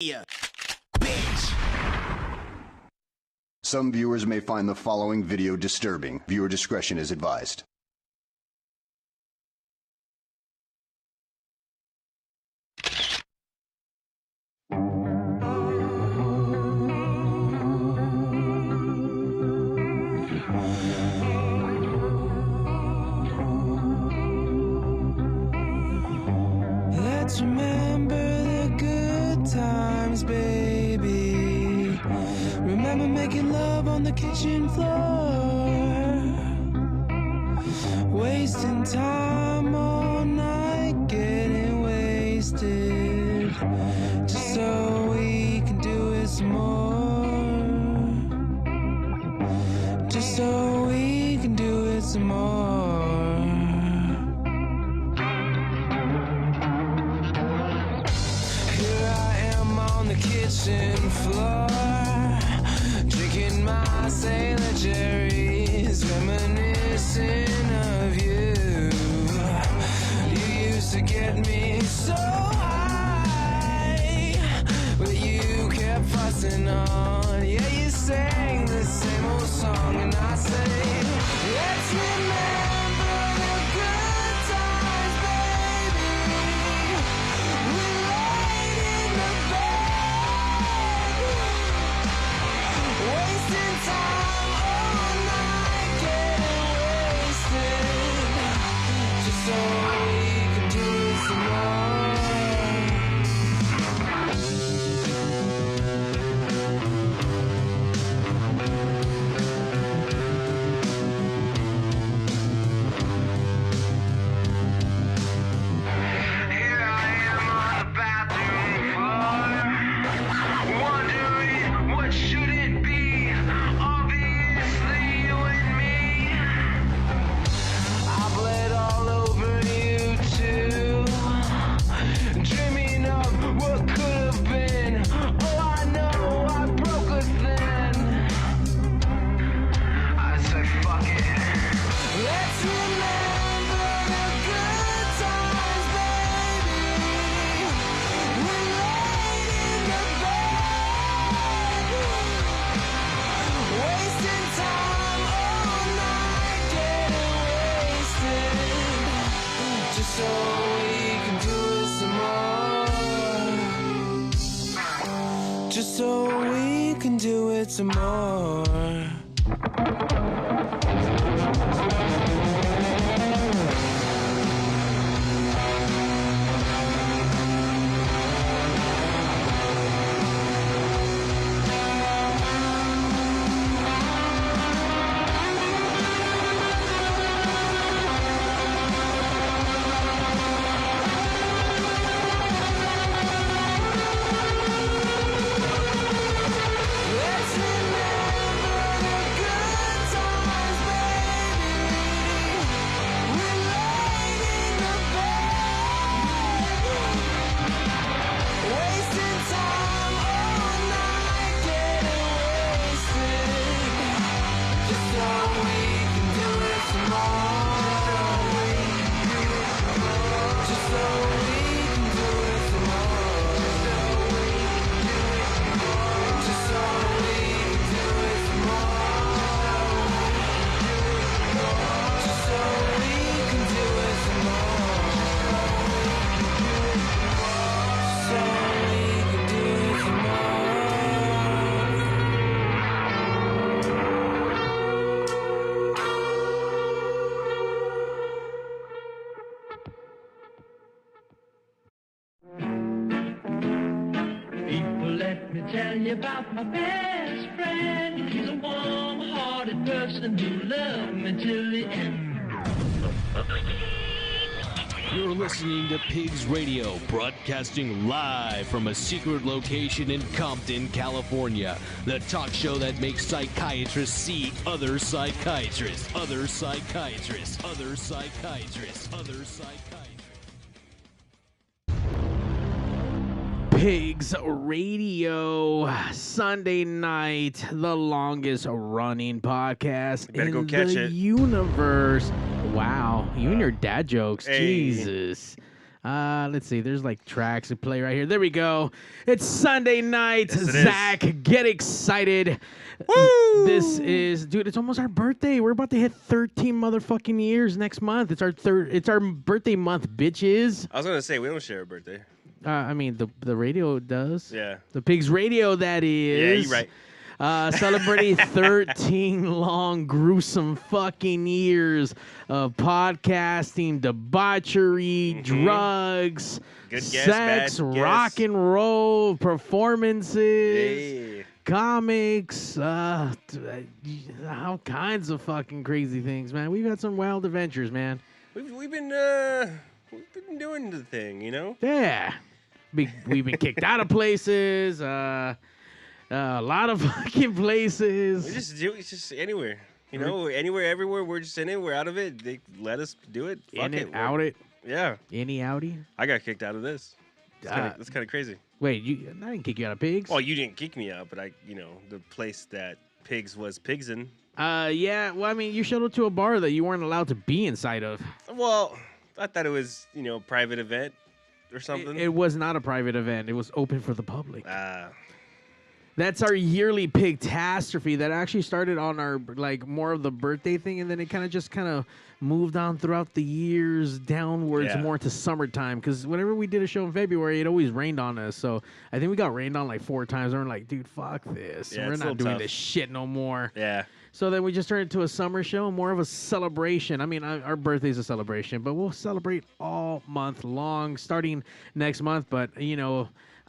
Yeah, bitch. Some viewers may find the following video disturbing. Viewer discretion is advised. Let's remember the good times, baby. Remember making love on the kitchen floor, wasting time all night, getting wasted, just so we can do it some more, just so we can do it some more. Kitchen floor, drinking my Sailor Jerry's, reminiscing of you. You used to get me so high, but you kept fussing on. Yeah, you sang the same old song, and I say, let's remember the good times, baby. We laid in the bed, wasting time all night, getting wasted, just so we can do some more. Here I am on the bathroom floor, wondering what should it be. Obviously you and me. I bled all over you too, dreaming of what could have been. Oh, I know I broke us then. I said fuck it. Let's remember the good times, baby. We laid in the bed, wasting time all night, getting wasted, just so we can do it some more, just so we can do it some more. Let's remember the good times, baby. We laid in the bed, wasting time all night, getting wasted, just so we can do it some more, just so we can do it some more, just so we can do it some more, just so we can do it some more, so we can do it some more. People, let me tell you about my best friend. He's a warm-hearted person who loved me till the end. You're listening to PigzRadio, broadcasting live from a secret location in Compton, California. The talk show that makes psychiatrists see other psychiatrists, other psychiatrists, other psychiatrists, other psychiatrists. PigzRadio, Sunday night, the longest running podcast Better go in catch the it. universe. Wow, you and your dad jokes, Hey. Jesus. Let's see. There's like tracks to play right here. There we go. It's Sunday night. Yes, it Zach, get excited. Woo! This is, dude, it's almost our birthday. We're about to hit 13 motherfucking years next month. It's our birthday month, bitches. I was gonna say we don't share a birthday. I mean, the radio does. Yeah. The PigzRadio, that is. Yeah, you're right. Celebrating 13 long, gruesome fucking years of podcasting, debauchery, drugs, Good guess, sex, bad guess. rock and roll, performances, Hey. comics, all kinds of fucking crazy things, man. We've had some wild adventures, man. We've been doing the thing, you know. Yeah. We've been kicked out of places. A lot of fucking places. We just do it's just anywhere. You know, anywhere, everywhere. We're just in it. We're out of it. They let us do it. Fuck In it, We're- out it, Yeah. any outie. I got kicked out of this. That's kind of crazy. Wait, I didn't kick you out of Pigz. Well, you didn't kick me out, but the place that Pigz was Pigz in. Yeah. Well, I mean, you showed up to a bar that you weren't allowed to be inside of. Well, I thought it was, a private event or something. It was not a private event. It was open for the public. That's our yearly Pigtastrophe that actually started on our, like, more of the birthday thing, and then it kind of moved on throughout the years downwards more to summertime, because whenever we did a show in February, it always rained on us. So I think we got rained on like 4 times, and we're like, dude, fuck this. Yeah, We're it's a not little doing tough. this shit no more. Yeah. So then we just turned it to a summer show, and more of a celebration. I mean, our birthday's a celebration, but we'll celebrate all month long, starting next month. But,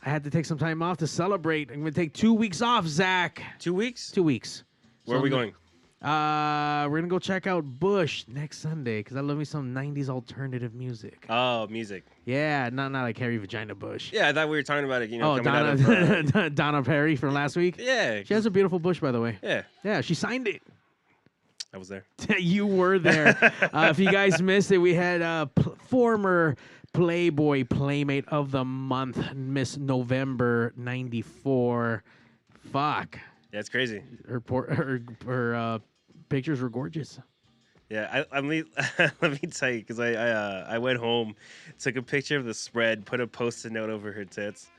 I had to take some time off to celebrate. I'm going to take 2 weeks off, Zach. 2 weeks? 2 weeks. Where are we going? We're going to go check out Bush next Sunday, because I love me some 90s alternative music. Oh, music. Yeah, not like Harry Vagina Bush. Yeah, I thought we were talking about it, coming Donna, out of... Donna Perry from last week. Yeah. She has a beautiful bush, by the way. Yeah. Yeah, she signed it. I was there. You were there. If you guys missed it, we had former Playboy Playmate of the Month, Miss November 94. Fuck. Yeah, it's crazy. Her pictures were gorgeous. Yeah, let me tell you, because I went home, took a picture of the spread, put a Post-it note over her tits,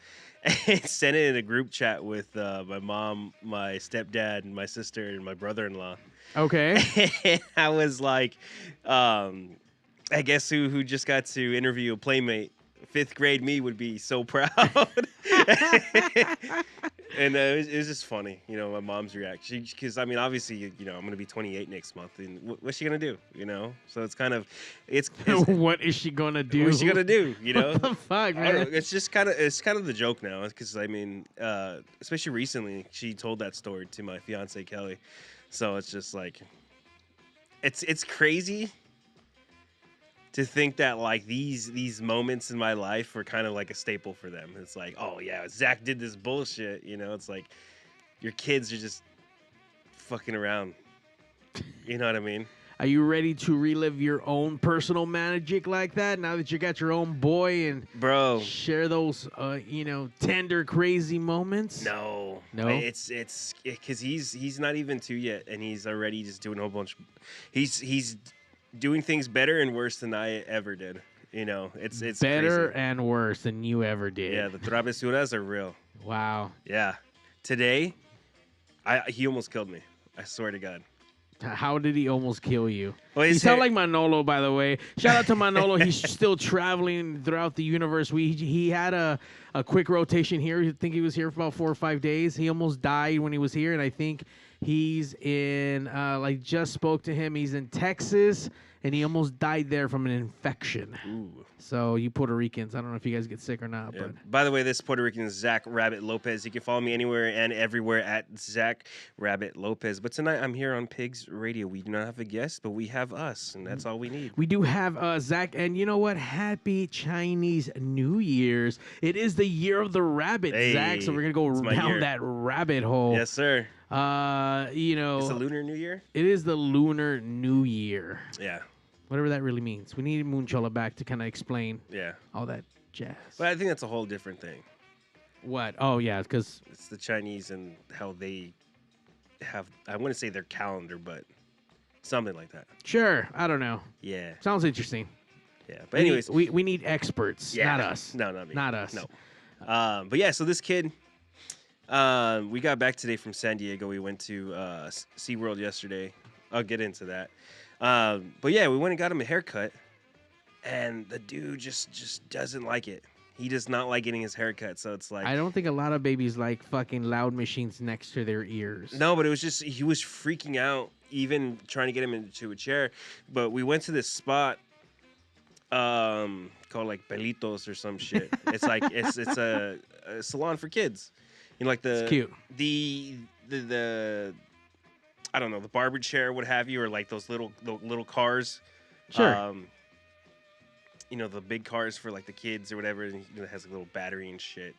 and sent it in a group chat with my mom, my stepdad, and my sister, and my brother-in-law. Okay. And I was like, I guess who just got to interview a Playmate, 5th grade me would be so proud. And it was just funny, my mom's reaction. Because, I mean, obviously, I'm going to be 28 next month. And what's she going to do, So it's kind of, it's what is she going to do? What's she going to do, What the fuck, I don't man? know. It's kind of the joke now. Because, I mean, especially recently, she told that story to my fiance, Kelly. So it's just like, it's crazy to think that like these moments in my life were kind of like a staple for them. It's like, oh yeah, Zach did this bullshit. It's like your kids are just fucking around. You know what I mean? Are you ready to relive your own personal magic like that now that you got your own boy and share those tender, crazy moments? No. It's because he's not even 2 yet, and he's already just doing a whole bunch. He's doing things better and worse than I ever did. It's better crazy. and worse than you ever did. Yeah, the travesuras are real. Wow. Yeah. Today, he almost killed me. I swear to God. How did he almost kill you? Well, you sound like Manolo, by the way. Shout out to Manolo. He's still traveling throughout the universe. He had a quick rotation here. I think he was here for about 4 or 5 days. He almost died when he was here, and I think he's in, just spoke to him. He's in Texas, and he almost died there from an infection. Ooh. So you Puerto Ricans, I don't know if you guys get sick or not. Yeah. But by the way, this Puerto Rican is Zack Rabbit Lopez. You can follow me anywhere and everywhere at Zack Rabbit Lopez. But tonight I'm here on Pigz Radio. We do not have a guest, but we have us, and that's all we need. We do have Zach, and you know what? Happy Chinese New Year's. It is the year of the rabbit, Hey, Zach, so we're going to go down that rabbit hole. Yes, sir. It's the Lunar New Year? It is the Lunar New Year. Yeah. Whatever that really means. We need Moonchola back to kind of explain all that jazz. But I think that's a whole different thing. What? Oh, yeah, because it's the Chinese and how they have, I wouldn't say their calendar, but something like that. Sure. I don't know. Yeah. Sounds interesting. Yeah, but anyways, we need experts, yeah. not us. No, not me. Not us. No. But yeah, so this kid, we got back today from San Diego. We went to SeaWorld yesterday. I'll get into that. But yeah, we went and got him a haircut, and the dude just doesn't like it. He does not like getting his haircut, so it's like... I don't think a lot of babies like fucking loud machines next to their ears. No, but it was just, he was freaking out, even trying to get him into a chair. But we went to this spot called like Pelitos or some shit. It's like, it's a salon for kids. You know, like It's cute. The I don't know, the barber chair, what have you, or like those little cars. Sure. You know, the big cars for like the kids or whatever, and it has a little battery and shit.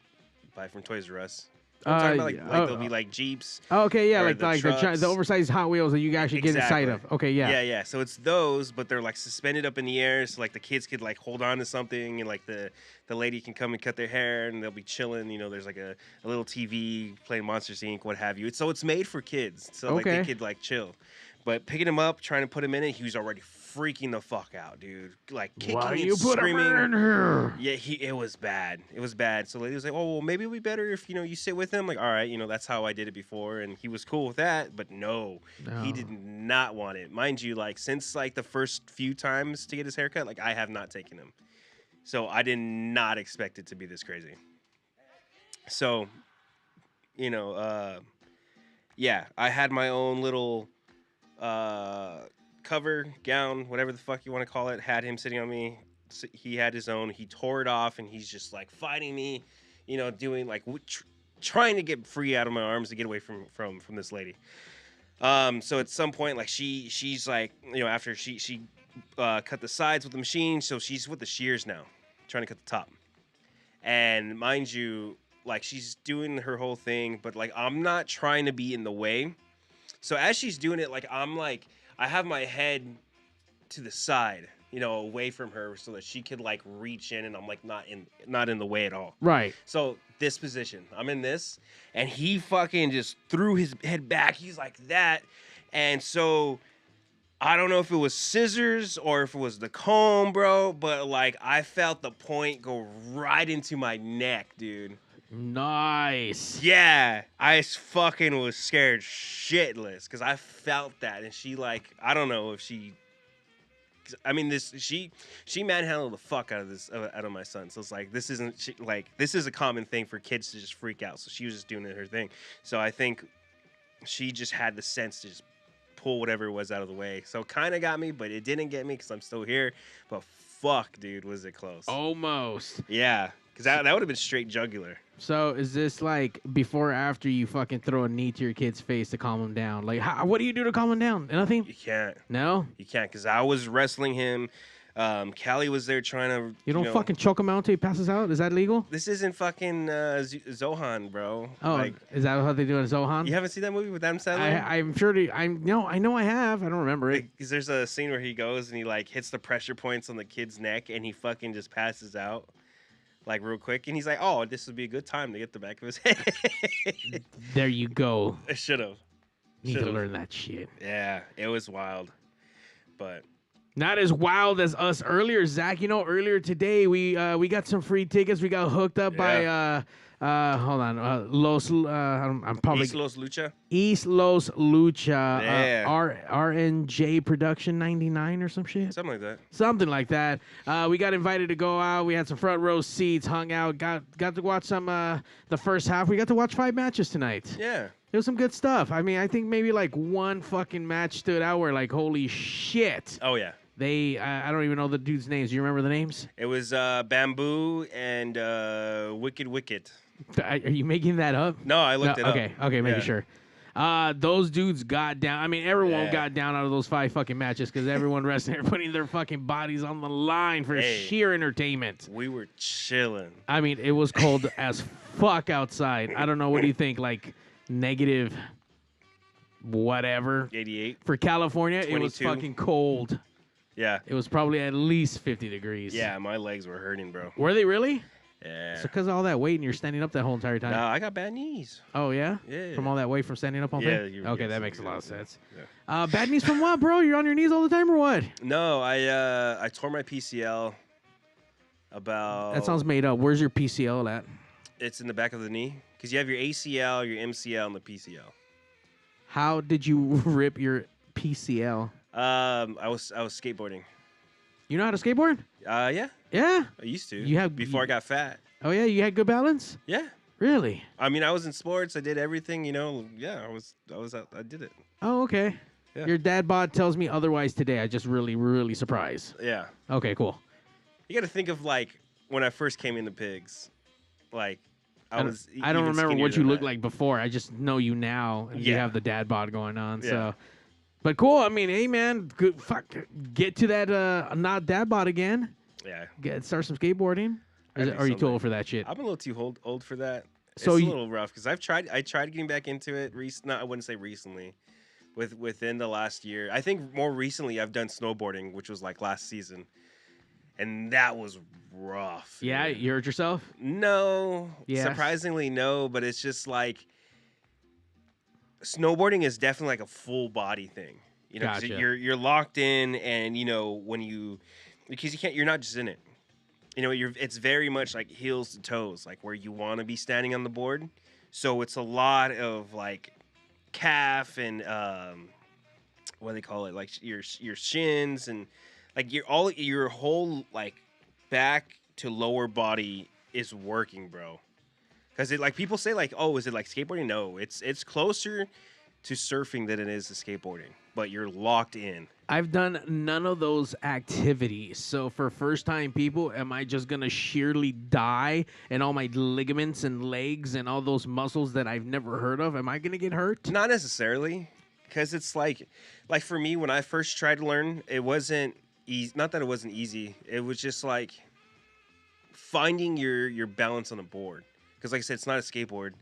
Buy from Toys R Us. I'm talking about like there'll be like Jeeps. Oh, okay, yeah, or like the oversized Hot Wheels that you actually get inside of. Okay, yeah. Yeah. So it's those, but they're like suspended up in the air, so like the kids could like hold on to something, and like the lady can come and cut their hair, and they'll be chilling. You know, there's like a little TV playing Monsters Inc., what have you. It's made for kids, so like they could like chill. But picking him up, trying to put him in it, he was already freaking the fuck out, dude. Like kicking and screaming. In here? Yeah, it was bad. It was bad. So the lady was like, "Oh, well, maybe it'll be better if you sit with him." Like, all right, that's how I did it before, and he was cool with that. But no, he did not want it. Mind you, like since like the first few times to get his haircut, like I have not taken him, so I did not expect it to be this crazy. So, yeah, I had my own little cover, gown, whatever the fuck you want to call it, had him sitting on me. He had his own. He tore it off, and he's just like fighting me, doing like trying to get free out of my arms to get away from this lady. So at some point, like she's like, after she cut the sides with the machine, so she's with the shears now, trying to cut the top. And mind you, like she's doing her whole thing, but like I'm not trying to be in the way. So as she's doing it, like I'm like, I have my head to the side, away from her, so that she could like reach in, and I'm like not in the way at all. Right. So this position, I'm in this, and he fucking just threw his head back. He's like that, and so I don't know if it was scissors or if it was the comb, bro, but like I felt the point go right into my neck, dude. Nice. Yeah, I fucking was scared shitless because I felt that, and she like, I don't know if she, I mean she manhandled the fuck out of my son. So it's like this is a common thing for kids to just freak out. So she was just doing her thing. So I think she just had the sense to just pull whatever was out of the way. So kind of got me, but it didn't get me because I'm still here. But fuck, dude, was it close? Almost. Yeah. Because that would have been straight jugular. So is this like before or after you fucking throw a knee to your kid's face to calm him down? Like, what do you do to calm him down? Nothing? You can't. No? You can't, because I was wrestling him. Callie was there trying to... You don't fucking choke him out until he passes out? Is that legal? This isn't fucking Zohan, bro. Oh, like, is that how they do it in Zohan? You haven't seen that movie with Adam Sandler? I'm sure... I know I have. I don't remember it. Because there's a scene where he goes and he like hits the pressure points on the kid's neck, and he fucking just passes out. Like real quick, and he's like, "Oh, this would be a good time to get the back of his head." There you go. I should have. Need to learn that shit. Yeah, it was wild, but not as wild as us earlier, Zach. Earlier today we got some free tickets. We got hooked up by hold on, I'm probably East Los Lucha. East Los Lucha. Yeah. RNJ Production 99 or some shit. Something like that. Something like that. We got invited to go out. We had some front row seats, hung out, got to watch some the first half. We got to watch 5 matches tonight. Yeah. It was some good stuff. I mean, I think maybe like one fucking match stood out where like, holy shit. Oh yeah. I don't even know the dudes' names. Do you remember the names? It was Bamboo and Wicked Wicket. Are you making that up? No, I looked it up. Okay, making sure. Those dudes got down. I mean, everyone got down out of those 5 fucking matches because everyone wrestling, they're putting their fucking bodies on the line for sheer entertainment. We were chilling. I mean, it was cold as fuck outside. I don't know. What do you think? Like negative whatever. 88. For California, 22. It was fucking cold. Yeah. It was probably at least 50 degrees. Yeah, my legs were hurting, bro. Were they really? Yeah. So because of all that weight and you're standing up that whole entire time. No, I got bad knees. Oh, yeah? Yeah. From all that weight from standing up all Yeah, day? you're- Okay, yes, that makes a lot of yeah, sense. yeah. Bad knees from what, bro? You're on your knees all the time or what? No, I tore my PCL about... That sounds made up. Where's your PCL at? It's in the back of the knee. Because you have your ACL, your MCL, and the PCL. How did you rip your PCL? I was skateboarding. You know how to skateboard? Yeah, Yeah. I used to. You have- before I got fat. Oh, yeah? You had good balance? Yeah. Really? I mean, I was in sports. I did everything, Yeah, I did it. Oh, okay. Yeah. Your dad bod tells me otherwise today. I just really surprised. Yeah. Okay, cool. You got to think of, like, when I first came into Pigz. Like, I don't was I don't even remember skinnier what you than looked that. like before. I just know you now, and you Yeah. have the dad bod going on. Yeah. So, but cool. I mean, hey man, good. Fuck, get to that not dad bod again. Yeah. Start some skateboarding. Or That'd be are you too something. old for that shit? I'm a little too old for that. So it's a you- little rough because I tried getting back into it. I wouldn't say recently, within the last year. I think more recently I've done snowboarding, which was like last season, and that was rough. Yeah, dude. you hurt yourself. No, Yes. surprisingly no, but it's just like snowboarding is definitely like a full body thing. 'Cause Gotcha. you're locked in, and because you're not just in it. It's very much like heels to toes, like where you want to be standing on the board. So it's a lot of like calf and what do they call it, like your shins and like your whole like back to lower body is working, bro. Because like people say like, oh, is it like skateboarding? No, it's closer to surfing than it is to skateboarding, but you're locked in. I've done none of those activities. So for first time people, am I just going to sheerly die and all my ligaments and legs and all those muscles that I've never heard of? Am I going to get hurt? Not necessarily, because it's like for me, when I first tried to learn, it wasn't easy. Not that it wasn't easy. It was just like finding your balance on a board. Because like I said, it's not a skateboard,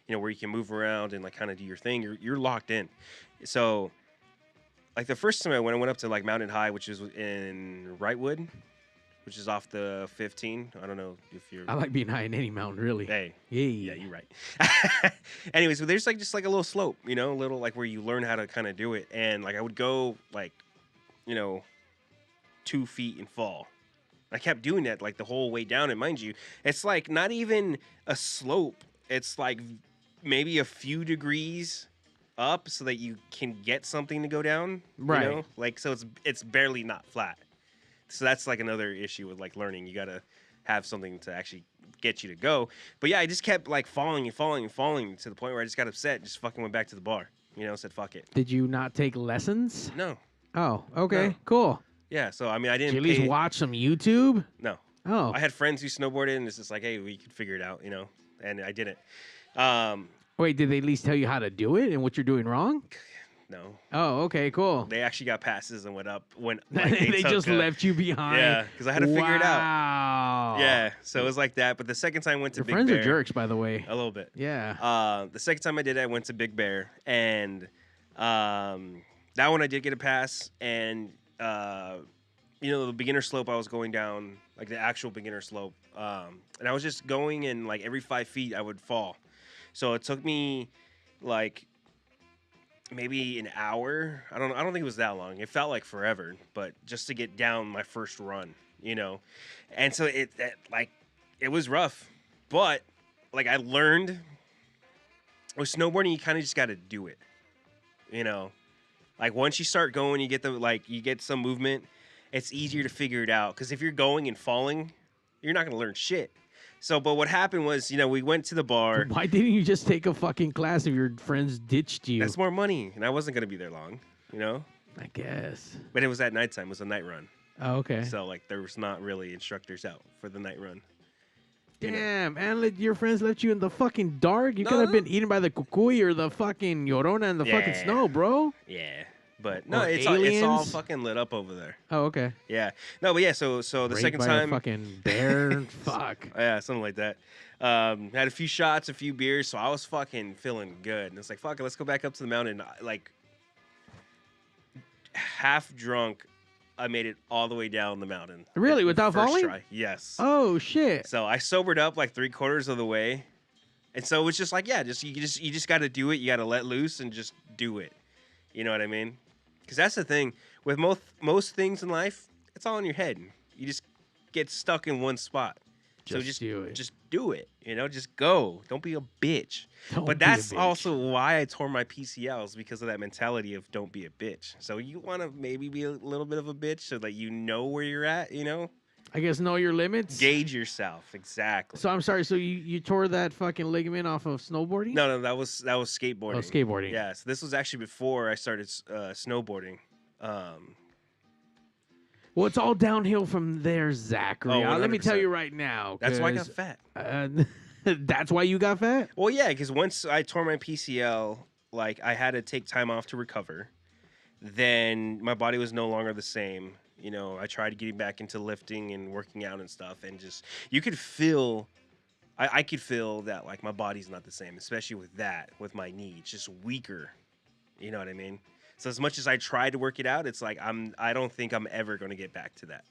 where you can move around and like kind of do your thing. You're locked in. So like the first time I went up to like Mountain High, which is in Wrightwood, which is off the 15. I don't know if you're... I like being high in any mountain, really. Hey. Yeah, Yeah, you're right. Anyways, so there's like just like a little slope, a little like where you learn how to kind of do it. And like I would go like, 2 feet and fall. I kept doing that like the whole way down. And mind you, it's like not even a slope. It's like maybe a few degrees up so that you can get something to go down. Right. Like, so it's barely not flat. So that's like another issue with like learning. You got to have something to actually get you to go. But yeah, I just kept like falling to the point where I just got upset and just fucking went back to the bar. Said fuck it. Did you not take lessons? No. Oh, okay, No. cool. Yeah, so I mean, I Did didn't you at least pay- watch some YouTube? No. Oh, I had friends who snowboarded, and it's just like, hey, we could figure it out, and I didn't. wait, did they at least tell you how to do it and what you're doing wrong? No. Oh, okay, cool. They actually got passes and went up. Like, They took just a- left you behind. Yeah, because I had to figure it out. Wow. Yeah, so it was like that. But the second time I went to Your Big friends Bear. are jerks, by the way. A little bit. Yeah. The second time I did it, I went to Big Bear, and that one I did get a pass, and the beginner slope I was going down, like the actual beginner slope, and I was just going, and like every 5 feet I would fall. So it took me like maybe an hour. I don't think it was that long. It felt like forever, but just to get down my first run, and so it was rough, but like I learned with snowboarding, you kind of just got to do it, like once you start going, you get some movement. It's easier to figure it out, because if you're going and falling, you're not going to learn shit. So, but what happened was, we went to the bar. Why didn't you just take a fucking class if your friends ditched you? That's more money, and I wasn't going to be there long, I guess. But it was at nighttime. It was a night run. Oh, okay. So, like, there was not really instructors out for the night run. Damn, and your friends left you in the fucking dark? You No, could have no. been eaten by the cucuy or the fucking llorona in the fucking Yeah. snow, bro. Yeah. But, no, Or it's all aliens? fucking lit up over there. Oh, okay. Yeah. No, but yeah, so the Raped second by time. a fucking bear. Fuck. Yeah, something like that. Had a few shots, a few beers, so I was fucking feeling good. And it's like, fuck it, let's go back up to the mountain. Like, half drunk, I made it all the way down the mountain. Really? Without First falling? try. Yes. Oh shit! So I sobered up like 3/4 of the way, and so it was just like, yeah, you just got to do it. You got to let loose and just do it. You know what I mean? Because that's the thing with most things in life. It's all in your head. You just get stuck in one spot. Just do it. Just do it. You know, just go. Don't be a bitch. But that's also why I tore my PCLs, because of that mentality of don't be a bitch. So you want to maybe be a little bit of a bitch so that you know where you're at, you know? I guess know your limits. Gauge yourself. Exactly. So I'm sorry. So you tore that fucking ligament off of snowboarding? No, that was skateboarding. Oh, skateboarding. Yeah. So this was actually before I started snowboarding. Well, it's all downhill from there, Zachary. Oh, Let me tell you right now. That's why I got fat. That's why you got fat? Well, yeah, because once I tore my PCL, like, I had to take time off to recover. Then my body was no longer the same. You know, I tried getting back into lifting and working out and stuff, and just, you could feel, I could feel that, like, my body's not the same, especially with my knee. It's just weaker. You know what I mean? So as much as I try to work it out, it's like I don't think I'm ever going to get back to that.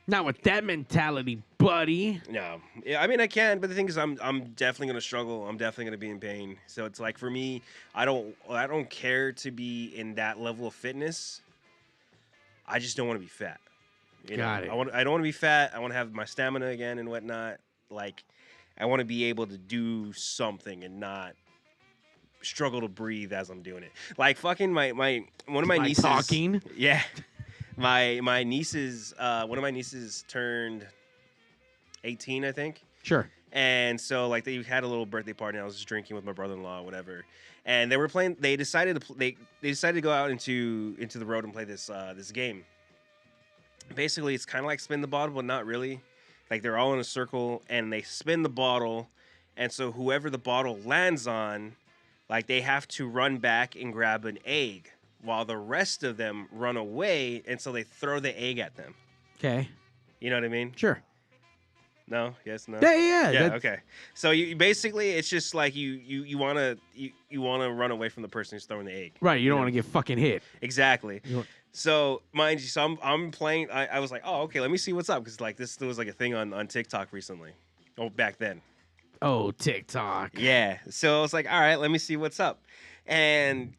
Not with that mentality, buddy. No. Yeah, I mean, I can, but the thing is I'm definitely going to struggle. I'm definitely going to be in pain. So it's like, for me, I don't care to be in that level of fitness. I just don't want to be fat. Got it. I don't want to be fat. I want to have my stamina again and whatnot. Like, I want to be able to do something and not struggle to breathe as I'm doing it. Like, fucking one of my nieces talking. Yeah. My nieces, one of my nieces turned 18, I think. Sure. And so, like, they had a little birthday party, and I was just drinking with my brother-in-law, whatever. And they were playing. They decided to go out into the road and play this game. Basically, it's kind of like spin the bottle, but not really. Like, they're all in a circle, and they spin the bottle, and so whoever the bottle lands on, like, they have to run back and grab an egg, while the rest of them run away, and so they throw the egg at them. Okay. You know what I mean? Sure. No? Yes? No? Yeah. Okay. So you basically, it's just like you wanna run away from the person who's throwing the egg. Right. You don't want to get fucking hit. Exactly. So mind you, so I'm playing. I was like, oh, okay, let me see what's up, because like this was like a thing on TikTok recently. Oh, back then. Oh, TikTok. Yeah. So I was like, all right, let me see what's up. And,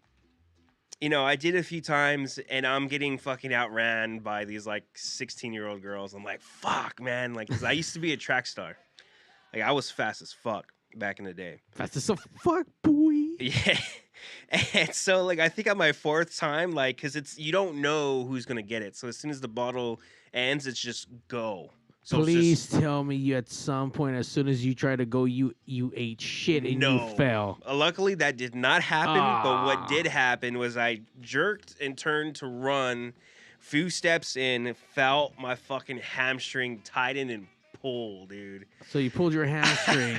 you know, I did a few times, and I'm getting fucking outran by these, like, 16-year-old girls. I'm like, fuck, man. Like, 'cause I used to be a track star. Like, I was fast as fuck back in the day. Fast as a fuck, boy. Yeah. And so, like, I think on my fourth time, like, because you don't know who's going to get it. So as soon as the bottle ends, it's just go. So please tell me you at some point, as soon as you try to go, you ate shit and you fell. Luckily, that did not happen. But what did happen was I jerked and turned to run. Few steps in, felt my fucking hamstring tighten and pull, dude. So you pulled your hamstring.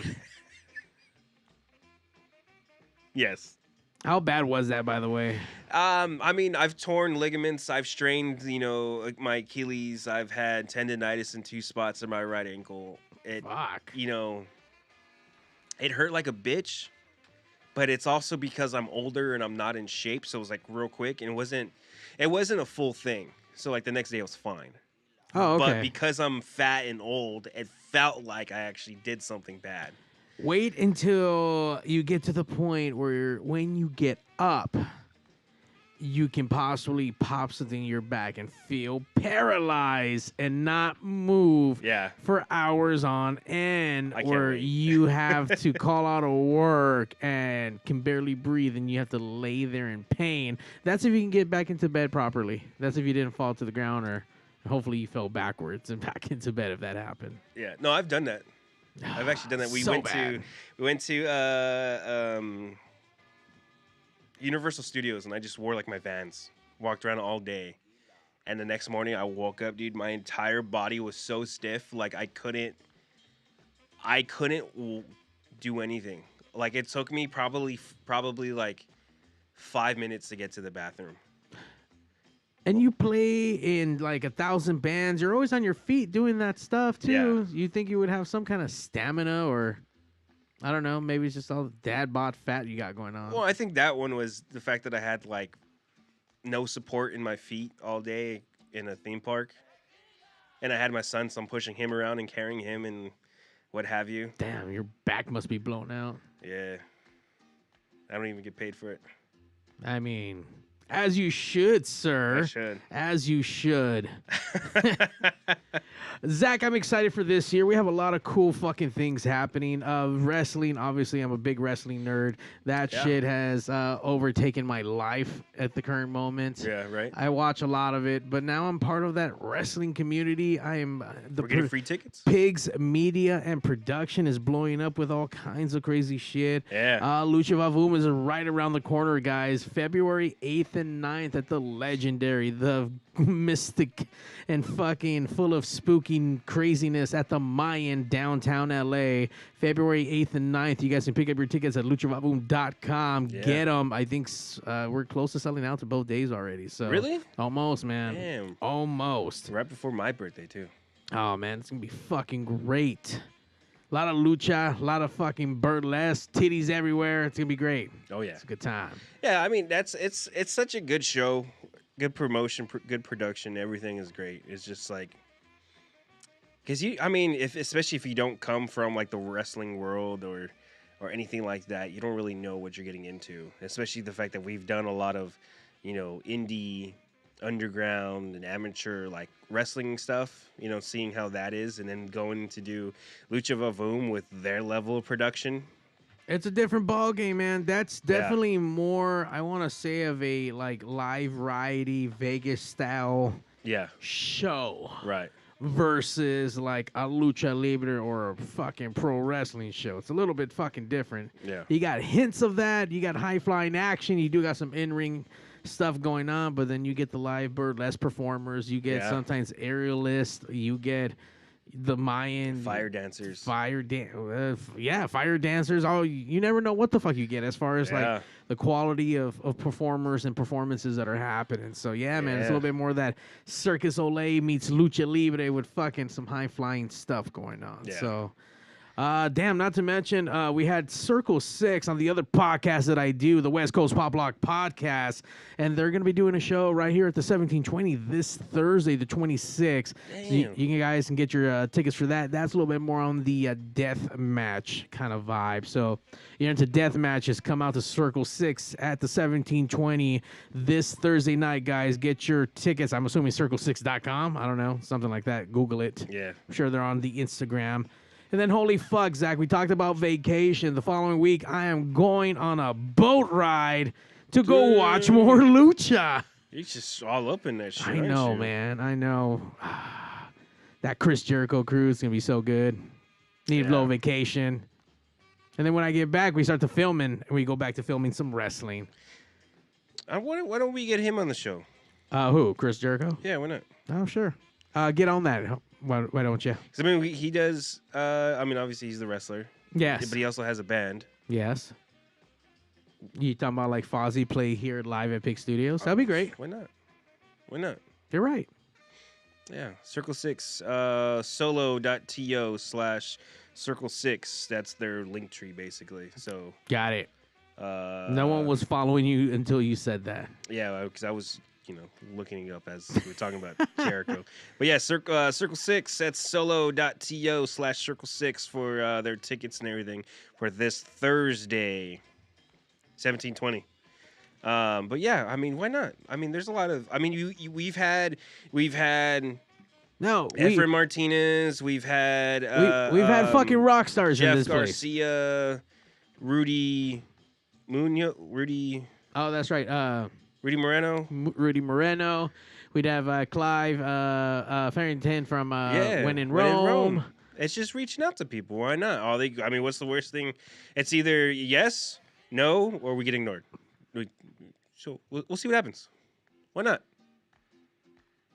Yes. How bad was that, by the way? I mean, I've torn ligaments. I've strained, you know, like my Achilles. I've had tendonitis in 2 spots in my right ankle. Fuck. You know, it hurt like a bitch, but it's also because I'm older and I'm not in shape. So it was like real quick, and it wasn't a full thing. So like the next day I was fine. Oh, okay. But because I'm fat and old, it felt like I actually did something bad. Wait until you get to the point where when you get up, you can possibly pop something in your back and feel paralyzed and not move for hours on end, where you have to call out of work and can barely breathe, and you have to lay there in pain. That's if you can get back into bed properly. That's if you didn't fall to the ground, or hopefully you fell backwards and back into bed if that happened. Yeah, no, I've done that. I've actually done that. We went to Universal Studios, and I just wore like my Vans, walked around all day, and the next morning I woke up, dude. My entire body was so stiff, like I couldn't do anything. Like it took me probably like 5 minutes to get to the bathroom. And you play in like 1,000 bands. You're always on your feet doing that stuff too. Yeah. You think you would have some kind of stamina, or I don't know, maybe it's just all the dad bod fat you got going on. Well, I think that one was the fact that I had like no support in my feet all day. in a theme park, and I had my son, so I'm pushing him around and carrying him and what have you. Damn, your back must be blown out. Yeah. I don't even get paid for it. I mean, as you should, sir. I should. As you should. Zach, I'm excited for this year. We have a lot of cool fucking things happening. Wrestling, obviously, I'm a big wrestling nerd. That shit has overtaken my life at the current moment. Yeah, right. I watch a lot of it, but now I'm part of that wrestling community. I am We're getting free tickets? Pigz Media and Production is blowing up with all kinds of crazy shit. Yeah. Lucha Vavoom is right around the corner, guys. February 8th and 9th at the legendary, the mystic and fucking full of spooky craziness at the Mayan, downtown LA. February 8th and 9th. You guys can pick up your tickets at luchavavoom.com. Yeah. Get them. I think we're close to selling out to both days already. So Really? Almost, man. Damn. Almost. Right before my birthday, too. Oh, man. It's going to be fucking great. A lot of lucha, a lot of fucking burlesque, titties everywhere. It's going to be great. Oh, yeah. It's a good time. Yeah, I mean, it's such a good show. Good promotion, good production. Everything is great. It's just like... Because especially if you don't come from like the wrestling world or anything like that, you don't really know what you're getting into. Especially the fact that we've done a lot of, indie, underground, and amateur like wrestling stuff. Seeing how that is, and then going to do Lucha Vavoom with their level of production. It's a different ball game, man. That's definitely more, I want to say, of a like live variety Vegas style show. Right. Versus like a lucha libre or a fucking pro wrestling show. It's a little bit fucking different. Yeah. You got hints of that. You got high flying action. You do got some in-ring stuff going on, but then you get the live burlesque performers. You get sometimes aerialists. You get the Mayan fire dancers. Fire dancers. Oh, you never know what the fuck you get as far as like the quality of performers and performances that are happening. So man, it's a little bit more of that Circus Olay meets Lucha Libre with fucking some high flying stuff going on. Yeah. So not to mention, we had Circle 6 on the other podcast that I do, the West Coast Pop Lock Podcast, and they're going to be doing a show right here at the 1720 this Thursday, the 26th. So you guys can get your tickets for that. That's a little bit more on the death match kind of vibe. So you're into death matches, come out to Circle 6 at the 1720 this Thursday night, guys. Get your tickets. I'm assuming circle6.com. I don't know, something like that. Google it. Yeah. I'm sure they're on the Instagram. And then, holy fuck, Zach, we talked about vacation. The following week, I am going on a boat ride to go watch more lucha. You're just all up in that shit. I know, man. I know. That Chris Jericho cruise is going to be so good. Need a little vacation. And then when I get back, we start to filming, and we go back to filming some wrestling. Why don't we get him on the show? Who? Chris Jericho? Yeah, why not? Oh, sure. Get on that. Why don't you? Because, he does... obviously, he's the wrestler. Yes. But he also has a band. Yes. You talking about, like, Fozzy play here live at Pigz Studios? That'd be great. Why not? Why not? You're right. Yeah. Circle 6, solo.to/Circle 6. That's their link tree, basically. So... Got it. No one was following you until you said that. Yeah, because I was... looking up as we were talking about Jericho. But yeah, Circle 6, that's solo.to/Circle 6 for their tickets and everything for this Thursday, 1720. But yeah, why not? There's a lot of, we've had Efren Martinez, we've had fucking rock stars Jeff in this Garcia, place. Rudy. Oh, that's right. Rudy Moreno. We'd have Clive Farrington from When in Rome. It's just reaching out to people. Why not? What's the worst thing? It's either yes, no, or we get ignored. So we'll see what happens. Why not?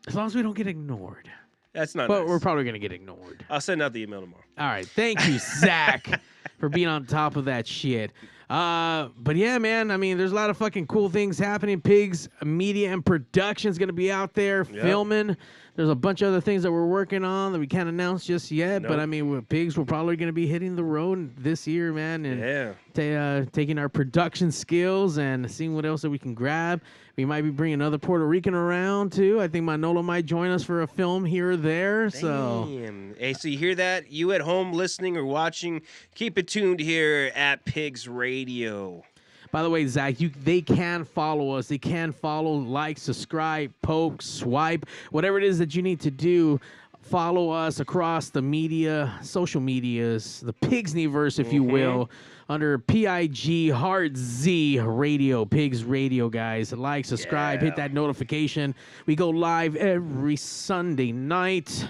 As long as we don't get ignored. That's not But nice. we're probably going to get ignored. I'll send out the email tomorrow. All right. Thank you, Zack, for being on top of that shit. But yeah, man, I mean, there's a lot of fucking cool things happening. Pigz Media and Production's going to be out there filming. There's a bunch of other things that we're working on that we can't announce just yet. But I mean, with Pigz, we're probably going to be hitting the road this year, man. And taking our production skills and seeing what else that we can grab. We might be bringing another Puerto Rican around, too. I think Manolo might join us for a film here or there. Damn. Hey, so you hear that? You at home listening or watching, keep it tuned here at PigzRadio. By the way, Zach, they can follow us. They can follow, like, subscribe, poke, swipe, whatever it is that you need to do. Follow us across the media, social medias, the Pigzniverse, if you will, under PIG Hard Z Radio, PigzRadio, guys. Like, subscribe, hit that notification. We go live every Sunday night,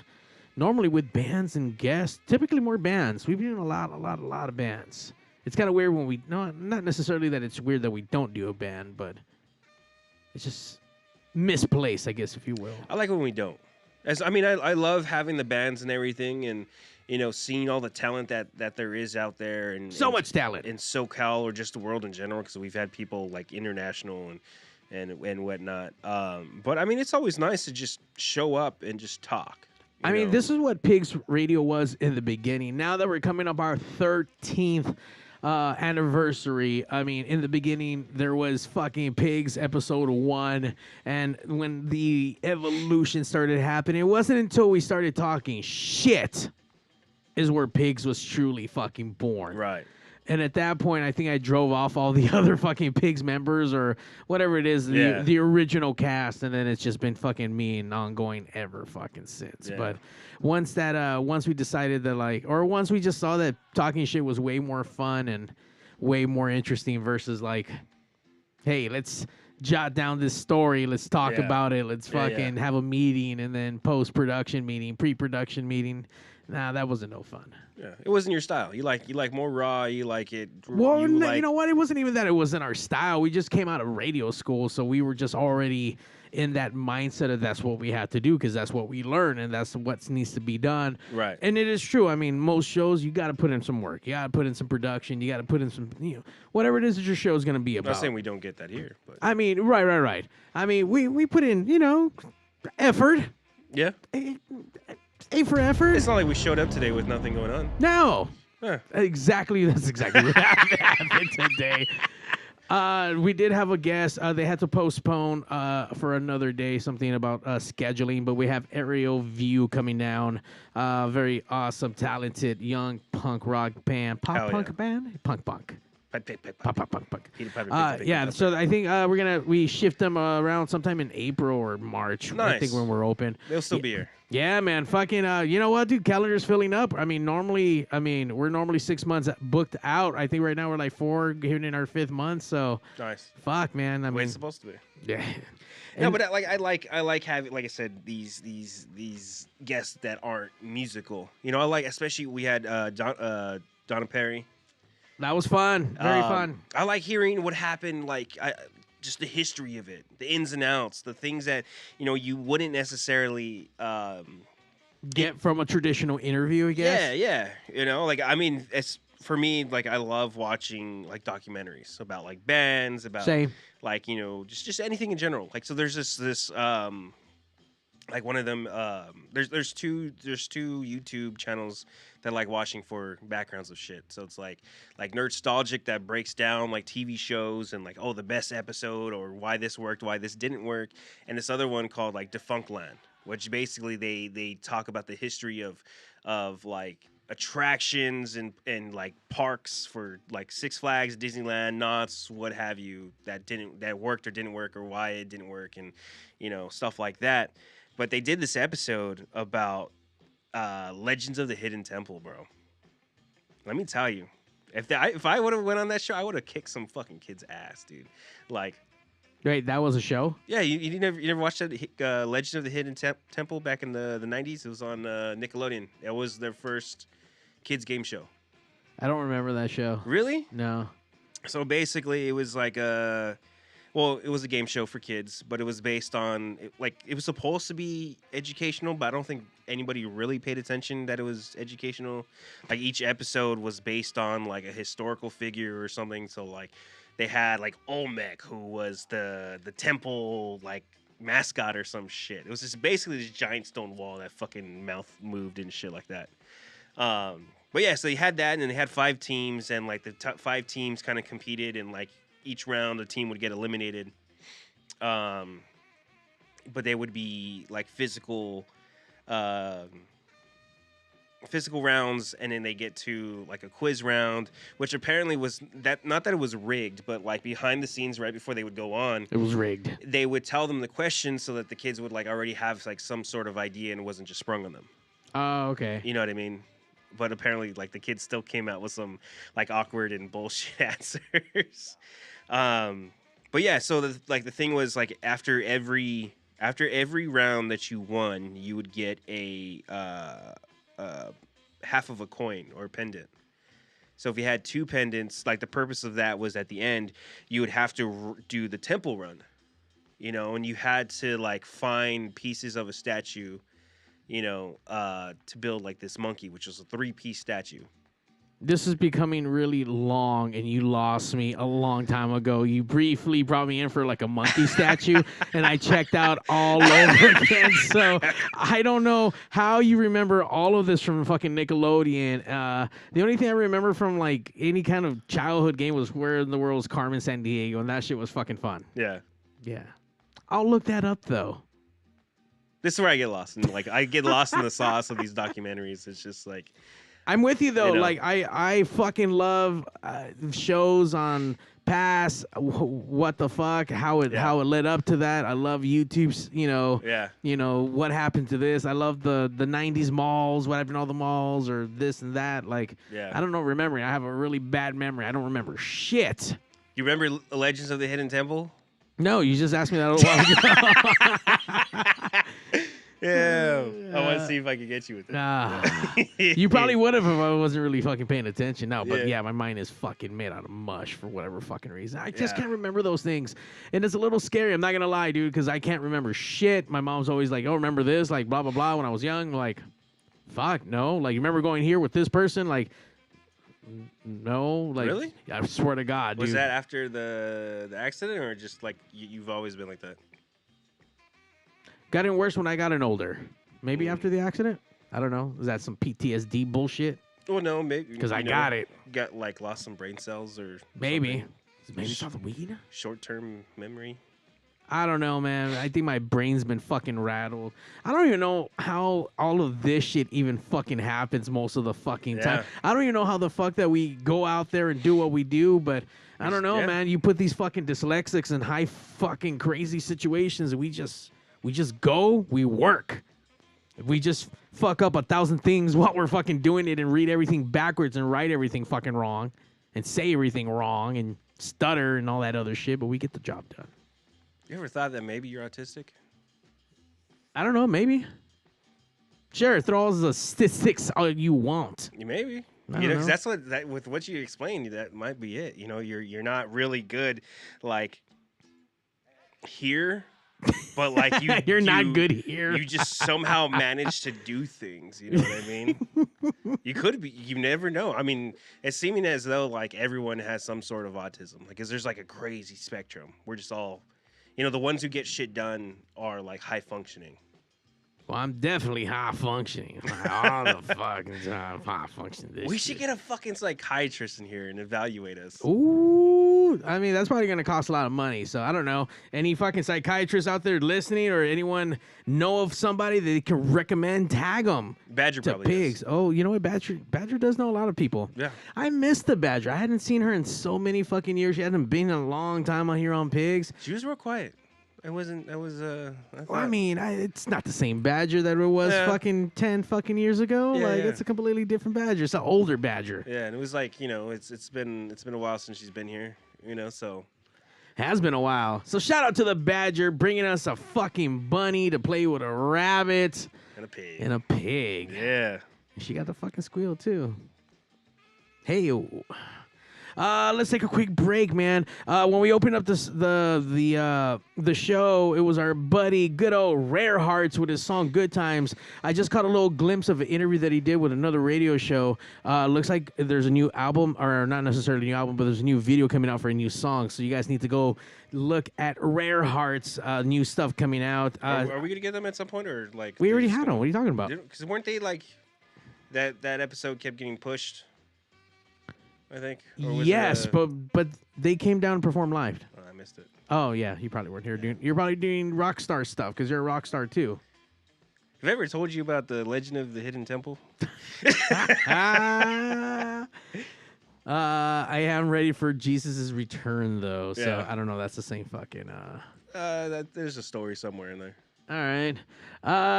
normally with bands and guests. Typically more bands. We've been doing a lot of bands. It's kind of weird when we, not necessarily that it's weird that we don't do a band, but it's just misplaced, I guess, if you will. I like when we don't. I love having the bands and everything, and seeing all the talent that there is out there, and so much talent in SoCal or just the world in general, because we've had people like international and whatnot. But I mean, it's always nice to just show up and just talk. I mean, this is what PigzRadio was in the beginning. Now that we're coming up our 13th anniversary, I mean, in the beginning, there was fucking Pigz episode 1, and when the evolution started happening, it wasn't until we started talking shit is where Pigz was truly fucking born. Right. And at that point, I think I drove off all the other fucking Pigz members or whatever it is, the original cast, and then it's just been fucking me and ongoing ever fucking since. Yeah. But once we decided that once we just saw that talking shit was way more fun and way more interesting versus like, hey, let's jot down this story, let's talk about it, let's fucking have a meeting and then post-production meeting, pre-production meeting. Nah, that wasn't no fun. Yeah, it wasn't your style. You like more raw. You like it. Well, you know what? It wasn't even that it wasn't our style. We just came out of radio school, so we were just already in that mindset of that's what we had to do because that's what we learn and that's what needs to be done. Right. And it is true. I mean, most shows you got to put in some work. You got to put in some production. You got to put in some, whatever it is that your show is going to be about. I'm not saying we don't get that here, but I mean, right. I mean, we put in, effort. Yeah. A for effort. It's not like we showed up today with nothing going on. No. Huh. Exactly. That's exactly what happened today. We did have a guest. They had to postpone for another day, something about scheduling, but we have Aerial View coming down. Very awesome, talented, young punk rock band. Punk band? Punk. Yeah, so I think we shift them around sometime in April or March. Nice. I think when we're open. They'll still be here. Yeah, man. Fucking, you know what, dude? Calendar's filling up. I mean, we're normally 6 months booked out. I think right now we're like 4, getting in our 5th month. So, nice. Fuck, man. I mean, it's supposed to be. Yeah. No, but I like having, like I said, these guests that aren't musical. I like, especially we had Donna Perry. That was fun. Very fun. I like hearing what happened, just the history of it, the ins and outs, the things that, you wouldn't necessarily get from a traditional interview, I guess. Yeah. It's for me, I love watching documentaries about bands, about Same. Just anything in general. So there's this one of them there's two YouTube channels that I like watching for backgrounds of shit. So it's like Nerdstalgic that breaks down TV shows and the best episode or why this worked, why this didn't work, and this other one called Defunctland, which basically they talk about the history of attractions and parks for Six Flags, Disneyland, Knott's, what have you, that worked or didn't work or why it didn't work and stuff like that. But they did this episode about Legends of the Hidden Temple, bro. Let me tell you, if I would have went on that show, I would have kicked some fucking kid's ass, dude. Wait, that was a show? Yeah, you never watched that Legends of the Hidden Temple back in the 90s? It was on Nickelodeon. It was their first kids game show. I don't remember that show. Really? No. So basically, it was Well, it was a game show for kids, but it was based on it was supposed to be educational, but I don't think anybody really paid attention that it was educational. Like each episode was based on like a historical figure or something. So like they had like Olmec, who was the temple like mascot or some shit. It was just basically this giant stone wall that fucking mouth moved and shit like that. But yeah, so they had that, and then they had 5 teams, and like the top 5 teams kind of competed, and like each round a team would get eliminated. But they would be like physical rounds, and then they get to like a quiz round, which apparently was that, not that it was rigged, but like behind the scenes right before they would go on, It was rigged. they would tell them the questions so that the kids would like already have like some sort of idea and it wasn't just sprung on them. Oh, okay. You know what I mean? But apparently, like the kids still came out with some like awkward and bullshit answers. But yeah, so the thing was like after every round that you won, you would get a half of a coin or pendant. So if you had 2 pendants, like the purpose of that was at the end, you would have to do the temple run, you know, and you had to like find pieces of a statue, you know, to build like this monkey, which was a 3-piece statue. This is becoming really long, and you lost me a long time ago. You briefly brought me in for like a monkey statue, and I checked out all over again. So I don't know how you remember all of this from fucking Nickelodeon. The only thing I remember from like any kind of childhood game was Where in the World is Carmen Sandiego, and that shit was fucking fun. Yeah. Yeah. I'll look that up, though. This is where I get lost. And like I get lost in the sauce of these documentaries. It's just like, I'm with you though. You know. Like I fucking love shows on past what the fuck, how it led up to that. I love YouTube's, you know, what happened to this. I love the 90s malls, what happened to all the malls or this and that. Like I don't know remembering. I have a really bad memory. I don't remember shit. You remember Legends of the Hidden Temple? No, you just asked me that a while ago. Yeah. I want to see if I can get you with it. You probably would have if I wasn't really fucking paying attention. No, but yeah, my mind is fucking made out of mush for whatever fucking reason. I just can't remember those things. And it's a little scary. I'm not going to lie, dude, because I can't remember shit. My mom's always like, oh, remember this? Like, blah, blah, blah. When I was young, like, fuck, no. Like, you remember going here with this person? Like, no. Like, really? I swear to God, dude. Was that after the accident or just like you've always been like that? Got worse when I got older. Maybe after the accident? I don't know. Is that some PTSD bullshit? Well, no, maybe. Because I got it. Got like lost some brain cells or maybe. Maybe it's not the weed? Short-term memory. I don't know, man. I think my brain's been fucking rattled. I don't even know how all of this shit even fucking happens most of the fucking time. I don't even know how the fuck that we go out there and do what we do, but I don't know, man. You put these fucking dyslexics in high fucking crazy situations and we just go, we work. If we just fuck up 1,000 things while we're fucking doing it and read everything backwards and write everything fucking wrong and say everything wrong and stutter and all that other shit, but we get the job done. You ever thought that maybe you're autistic? I don't know, maybe. Sure, throw all the statistics all you want. Maybe. You know, 'cause that's what with what you explained, that might be it. You know, you're not really good like here. But like you're not good here. You just somehow manage to do things. You know what I mean? You could be. You never know. I mean, it's seeming as though like everyone has some sort of autism. Like, 'cause there's like a crazy spectrum. We're just all, you know, the ones who get shit done are like high functioning. Well, I'm definitely high functioning. All the fucking time, high functioning. We should get a fucking psychiatrist in here and evaluate us. Ooh, I mean, that's probably going to cost a lot of money. So I don't know. Any fucking psychiatrists out there listening or anyone know of somebody that they can recommend, tag them. Badger to probably Pigz. does. Oh, you know what? Badger does know a lot of people. Yeah. I miss the Badger. I hadn't seen her in so many fucking years. She hadn't been in a long time on here on Pigz. She was real quiet. It wasn't. It was. I mean, it's not the same Badger that it was fucking 10 fucking years ago. It's a completely different Badger. It's an older Badger. Yeah, and it was like, you know, it's been a while since she's been here. You know, so has been a while. So shout out to the Badger bringing us a fucking bunny to play with a rabbit and a pig. Yeah, and she got the fucking squeal too. Hey. Let's take a quick break, man. When we opened up the show, it was our buddy, good old Rare Hearts with his song "Good Times." I just caught a little glimpse of an interview that he did with another radio show. Looks like there's a new album, or not necessarily a new album, but there's a new video coming out for a new song. So you guys need to go look at Rare Hearts' new stuff coming out. Are we gonna get them at some point, or like we already had them? What are you talking about? Because weren't they like that episode kept getting pushed? I think. Or was Yes, it, but they came down and performed live. oh, I missed it. Oh yeah, you probably weren't here. You're probably doing rock star stuff because you're a rock star too. Have I ever told you about the legend of the hidden temple? I am ready for Jesus' return though, so Yeah. I don't know. That's the same fucking. There's a story somewhere in there. All right.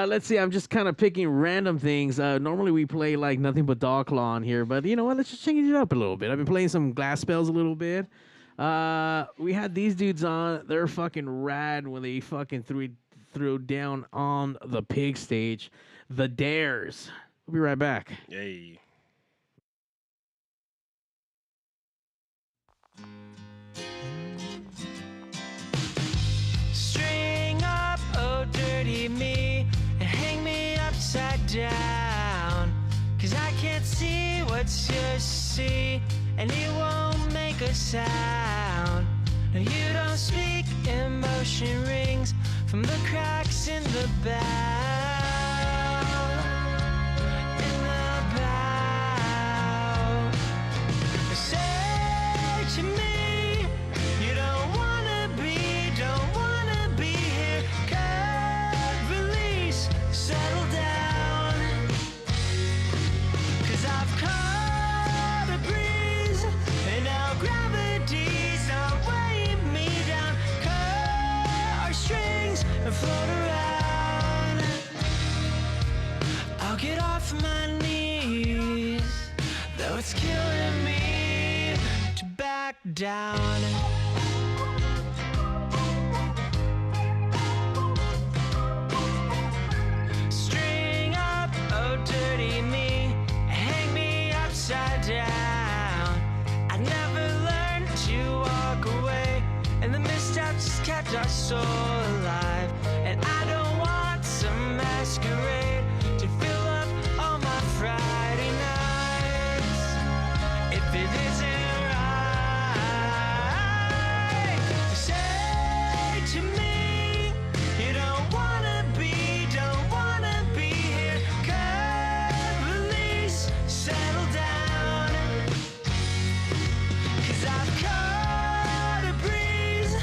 Let's see. I'm just kind of picking random things. Normally we play like nothing but Dog Claw on here, but you know what? Let's just change it up a little bit. I've been playing some Glass Spells a little bit. We had these dudes on. They're fucking rad when they fucking threw down on the Pig stage. The Dares. We'll be right back. Yay. String up, oh dirty me, and hang me upside down. 'Cause I can't see what's yours to see, and it won't make a sound. No, you don't speak, emotion rings from the cracks in the bow. In the bow. Say to me, you don't wanna be here. Cut, release, settle down. 'Cause I've caught a breeze, and now gravity's not weighing me down. Cut our strings and float around. I'll get off my knees, though it's killing me to back down. String up, oh dirty me, hang me upside down. I never learned to walk away, and the missteps just kept our soul alive. And I don't want some masquerade to fill up all my Friday nights, if it isn't right. Say to me, you don't wanna be here. Cut, release, settle down. 'Cause I've caught a breeze,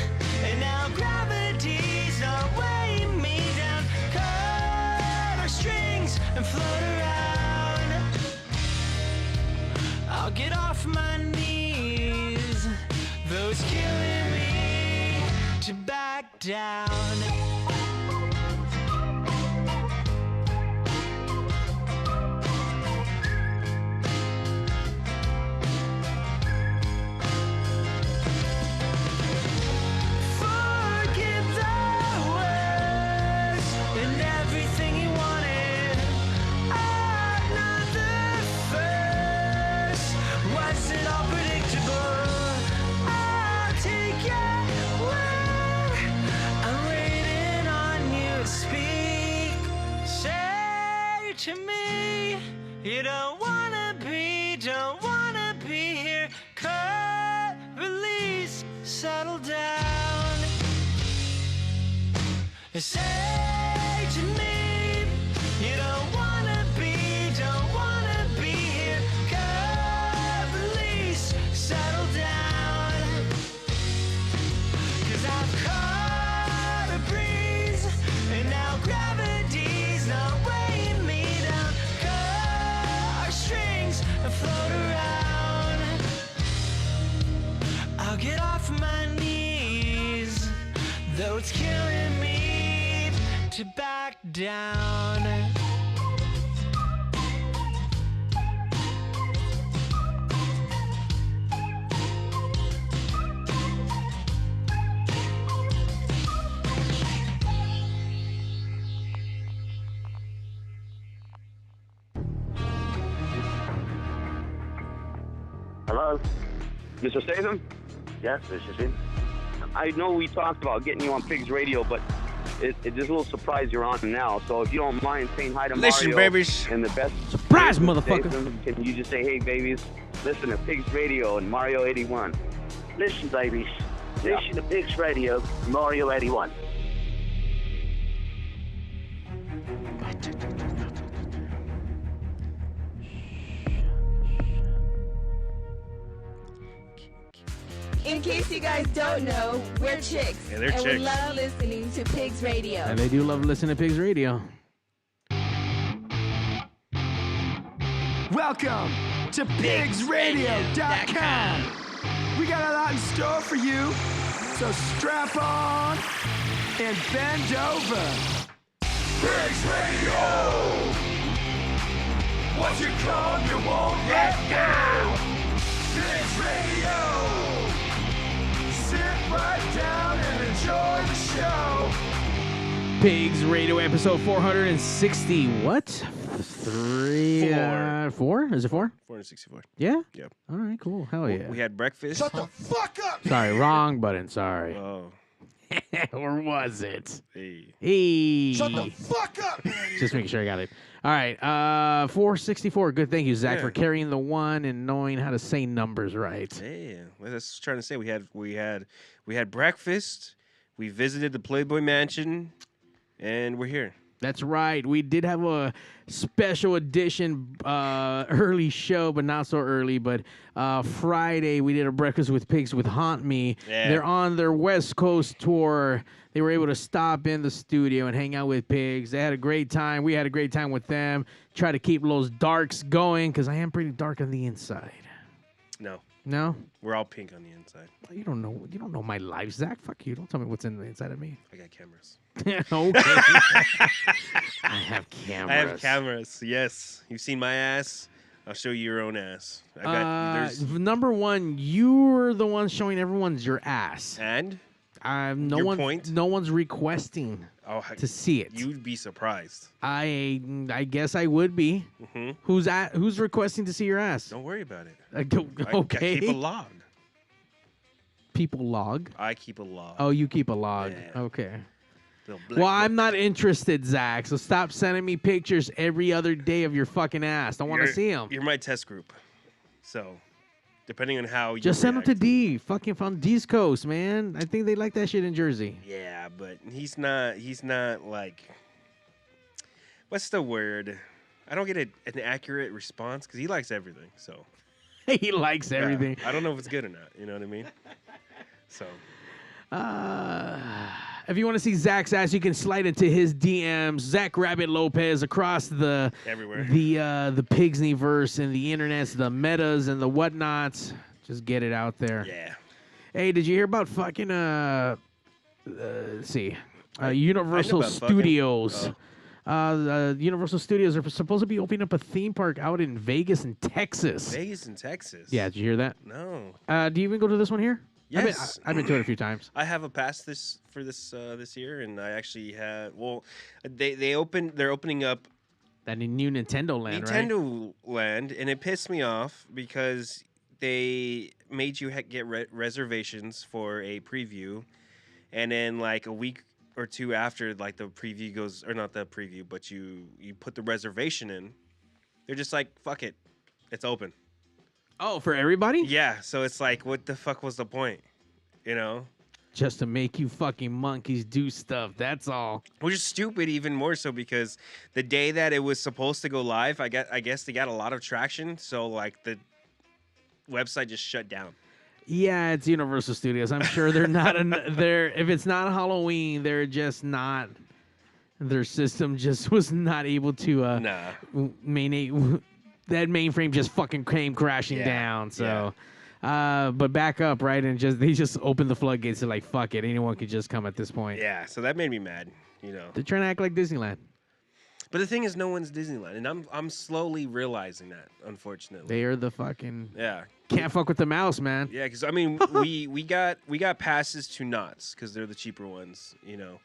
and now gravity's not weighing me down. Cut our strings and float around. I'll get off my knees, though it's killing me to back down. Forgive the worst and everything you wanted. I'm not the first. Was it all predictable? I'll take your word. I'm waiting on you to speak. Say to me, you don't wanna be here. Cut, release, settle down. Say to me, you don't wanna be here. Cut, release, settle down. 'Cause I've caught a breeze, and now gravity's not weighing me down. Cut our strings and float around. I'll get off my knees, though it's killing me to back down. Hello? Mr. Statham? Yes, this is him. I know we talked about getting you on Pigz Radio, but it's a little surprise you're on now. So if you don't mind saying hi to Listen, Mario babies. and the best Surprise, Mr. motherfucker. Statham, can you just say, hey, babies, listen to Pigz Radio and Mario 81. Listen, babies. Yeah. Listen to Pigz Radio, Mario 81. In case you guys don't know, we're chicks. Yeah, they're and chicks. we love listening to Pigz Radio. And they do love listening to Pigz Radio. Welcome to PigzRadio.com. We got a lot in store for you, so strap on and bend over. Pigz Radio! Once you come, you won't let go. Pigz Radio! Sit right down and enjoy the show. Pigz Radio episode 460. What? Four? Is it 4? 464. Yeah? Yep. All right, cool. Hell yeah. We had breakfast. Shut the fuck up! Sorry, wrong button. Sorry. Oh, Or was it? hey. Hey. Shut the fuck up! Just making sure I got it. All right. 464. Good. Thank you, Zach, Yeah. for carrying the one and knowing how to say numbers right. Yeah, well, that's trying to say we had breakfast. We visited the Playboy Mansion, and we're here. That's right. We did have a special edition early show, but not so early. But Friday, we did a Breakfast with Pigz with Haunt Me. Yeah. They're on their West Coast tour. They were able to stop in the studio and hang out with Pigz. They had a great time. We had a great time with them. Try to keep those darks going because I am pretty dark on the inside. No, No? we're all pink on the inside. You don't know. You don't know my life, Zach. Fuck you. Don't tell me what's in the inside of me. I got cameras. Okay. I have cameras. I have cameras. Yes, you've seen my ass. I'll show you your own ass. I got there's Number one, you're the one showing everyone's your ass. and No Your one, point? no one's requesting oh, to see it. you'd be surprised. I guess I would be. hmm Who's requesting to see your ass? Don't worry about it. Okay. I keep a log. People log. I keep a log. Oh, you keep a log. Yeah. Okay. Little black Well, I'm book. not interested, Zach. So stop sending me pictures every other day of your fucking ass. I want to You're- see them. You're my test group. So, depending on how you Just send them to react- D. Fucking from D's Coast, man. I think they like that shit in Jersey. Yeah, but he's not like, what's the word? I don't get an accurate response because he likes everything. So He likes yeah, everything. I don't know if it's good or not. You know what I mean? So If you want to see Zach's ass, you can slide into his DMs. Zach Rabbit Lopez across the everywhere. the Pigsneyverse and the internets, the metas and the whatnots. Just get it out there. Yeah. Hey, did you hear about fucking let's see, Universal about fucking. Studios? Universal Studios are supposed to be opening up a theme park out in Vegas and Texas. Vegas and Texas. Yeah, did you hear that? No. Do you even go to this one here? Yes. I've been to it a few times. I have a pass this year, and I actually had. Well, they're opening up That new Nintendo Land, right? Nintendo Land, and it pissed me off because they made you get reservations for a preview, and then like a week or two after, like the preview goes, or not the preview, but you put the reservation in, they're just like, fuck it, it's open. Oh, for everybody? Yeah, so it's like, what the fuck was the point? You know? Just to make you fucking monkeys do stuff. That's all. Which is stupid, even more so because the day that it was supposed to go live, I guess they got a lot of traction, so like the website just shut down. Yeah, it's Universal Studios. I'm sure they're not. They're if it's not Halloween, they're just not. Their system just was not able to. Nah. That mainframe just fucking came crashing down. So, but back up, right? And they just opened the floodgates. They're like, fuck it, anyone could just come at this point. Yeah, so that made me mad. You know. They're trying to act like Disneyland. But the thing is, no one's Disneyland, and I'm slowly realizing that, unfortunately. They are the fucking. Yeah. Can't fuck with the mouse, man. Yeah, because I mean, we got passes to Knott's because they're the cheaper ones, you know,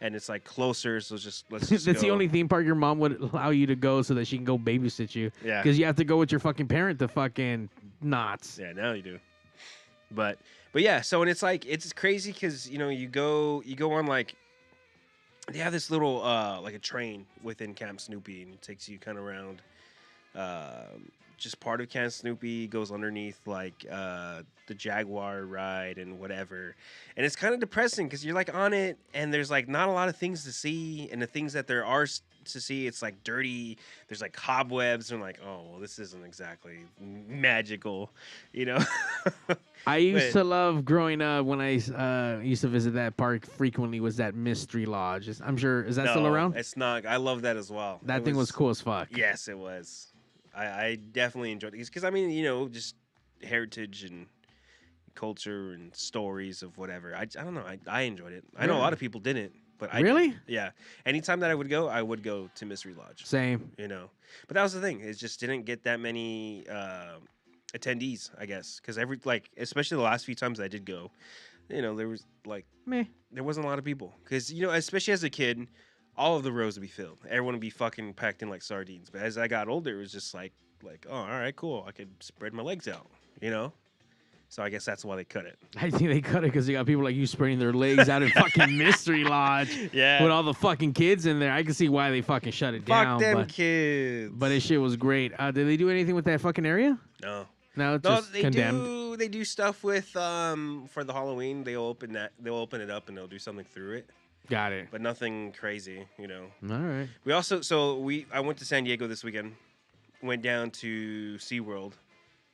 and it's like closer. So let's just That's the go. only theme park your mom would allow you to go so that she can go babysit you. Yeah. Because you have to go with your fucking parent to fucking Knott's. Yeah, now you do. But yeah, so and it's like it's crazy because you go on like they have this little like a train within Camp Snoopy and it takes you kind of around just part of Camp Snoopy, goes underneath like the Jaguar ride and whatever, and it's kind of depressing because you're like on it and there's like not a lot of things to see, and the things that there are to see, it's like dirty. There's like cobwebs, and I'm like, oh well, this isn't exactly magical, I used to love growing up when I used to visit that park frequently. Was that Mystery Lodge? I'm sure is that still around? It's not. I love that as well. That thing was cool as fuck. Yes, it was. I definitely enjoyed it because I mean just heritage and culture and stories of whatever. I don't know. I enjoyed it. I know a lot of people didn't. But really? Yeah. Anytime that I would go to Mystery Lodge. Same. But that was the thing. It just didn't get that many attendees, I guess. Because especially the last few times I did go, there was like, there wasn't a lot of people. Because, especially as a kid, all of the rows would be filled. Everyone would be fucking packed in like sardines. But as I got older, it was just like, oh, all right, cool. I could spread my legs out, So I guess that's why they cut it. I think they cut it because they got people like you spreading their legs out in fucking Mystery Lodge. Yeah. With all the fucking kids in there. I can see why they fucking shut it down. Fuck them kids. But this shit was great. Did they do anything with that fucking area? No. No, it's just condemned. They do stuff with for the Halloween. They'll open it up and they'll do something through it. Got it. But nothing crazy, All right. We also I went to San Diego this weekend. Went down to SeaWorld.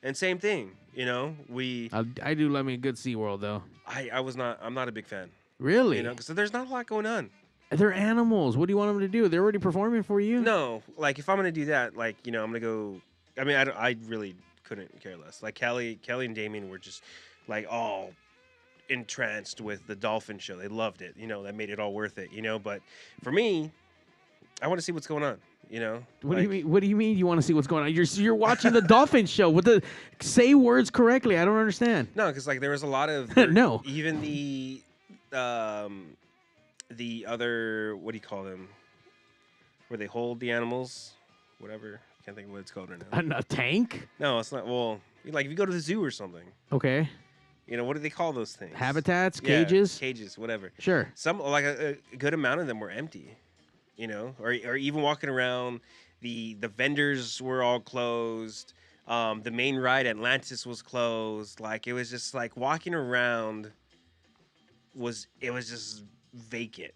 And same thing, I do love me a good SeaWorld though. I'm not a big fan. Really? Because there's not a lot going on. They're animals. What do you want them to do? They're already performing for you? No, like if I'm gonna do that, like I'm gonna go. I mean, I really couldn't care less. Like Kelly and Damien were just like all entranced with the dolphin show. They loved it. That made it all worth it. But for me, I want to see what's going on. What do you mean? What do you mean you want to see what's going on? You're watching the dolphin show. Say words correctly. I don't understand. No, because like there was a lot of no. Even the other, what do you call them? Where they hold the animals, whatever. I can't think of what it's called right now. A tank? No, it's not. Well, like if you go to the zoo or something. Okay. What do they call those things? Habitats, cages, whatever. Sure. Some like a good amount of them were empty. Or even walking around, the vendors were all closed. The main ride, Atlantis, was closed. Like it was just like walking around was just vacant.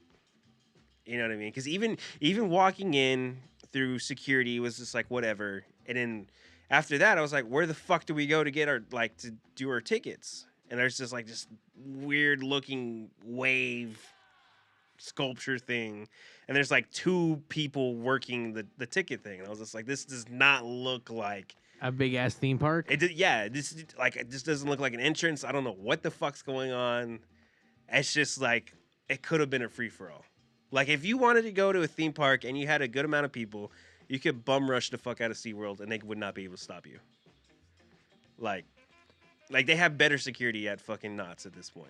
You know what I mean? Because even walking in through security was just like whatever. And then after that, I was like, where the fuck do we go to get to do our tickets? And there's just like this weird looking wave sculpture thing. And there's like two people working the ticket thing. And I was just like, this does not look like a big ass theme park. This doesn't look like an entrance. I don't know what the fuck's going on. It's just like it could have been a free for all. Like if you wanted to go to a theme park and you had a good amount of people, you could bum rush the fuck out of SeaWorld and they would not be able to stop you. Like they have better security at fucking Knott's at this point.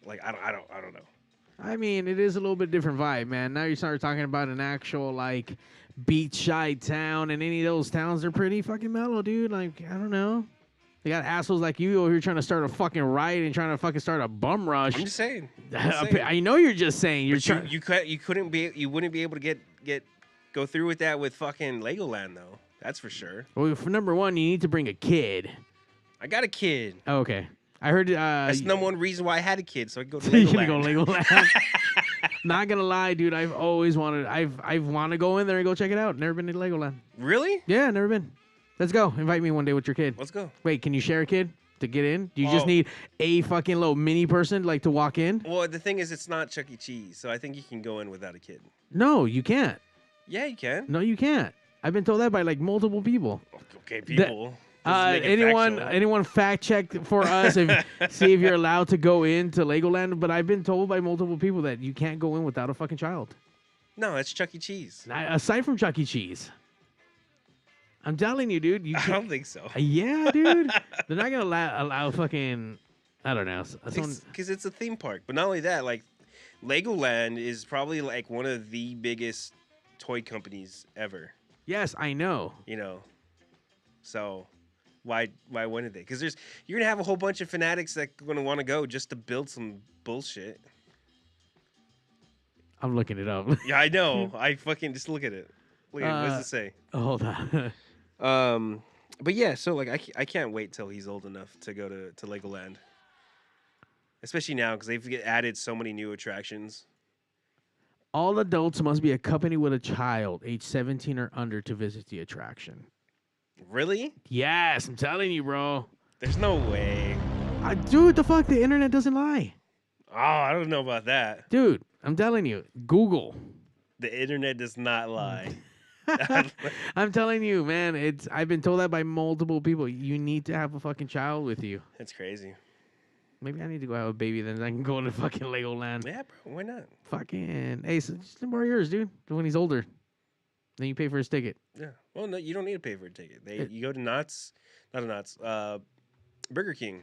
Like I don't know. I mean, it is a little bit different vibe, man. Now you start talking about an actual, like, beachside town, and any of those towns are pretty fucking mellow, dude. Like, I don't know. They got assholes like you over here trying to start a fucking riot and trying to fucking start a bum rush. I'm just saying. I know you're just saying. You wouldn't be able to go through with that with fucking Legoland, though. That's for sure. Well, for number one, you need to bring a kid. I got a kid. Oh, okay. I heard that's the number one reason why I had a kid, so I could go to Legoland. You're gonna go Legoland. Not gonna lie, dude. I've always wanted. I want to go in there and go check it out. Never been to Legoland. Really? Yeah, never been. Let's go. Invite me one day with your kid. Let's go. Wait, can you share a kid to get in? Do you just need a fucking little mini person like to walk in? Well, the thing is, it's not Chuck E. Cheese, so I think you can go in without a kid. No, you can't. Yeah, you can. No, you can't. I've been told that by like multiple people. Okay, people. Anyone fact check for us see if you're allowed to go into Legoland, but I've been told by multiple people that you can't go in without a fucking child. No, it's Chuck E. Cheese. Aside from Chuck E. Cheese. I'm telling you, dude. I don't think so. Yeah, dude. They're not going to allow fucking, I don't know. Because it's a theme park. But not only that, like, Legoland is probably like one of the biggest toy companies ever. Yes, I know. So Why wouldn't they? Because you're gonna have a whole bunch of fanatics that are gonna want to go just to build some bullshit. I'm looking it up. Yeah, I know. I fucking just look at it. Look at it. What does it say? Hold on. But yeah, so like I can't wait till he's old enough to go to Legoland. Especially now because they've added so many new attractions. All adults must be accompanied with a child, age 17 or under, to visit the attraction. Really? Yes, I'm telling you, bro. There's no way. Dude, the fuck? The internet doesn't lie. Oh, I don't know about that. Dude, I'm telling you. Google. The internet does not lie. I'm telling you, man. I've been told that by multiple people. You need to have a fucking child with you. That's crazy. Maybe I need to go have a baby, then I can go to fucking Legoland. Yeah, bro. Why not? Fucking, hey, so just borrow yours, dude. When he's older, then you pay for his ticket. Yeah. Well, no, you don't need to pay for a ticket. You go to Burger King.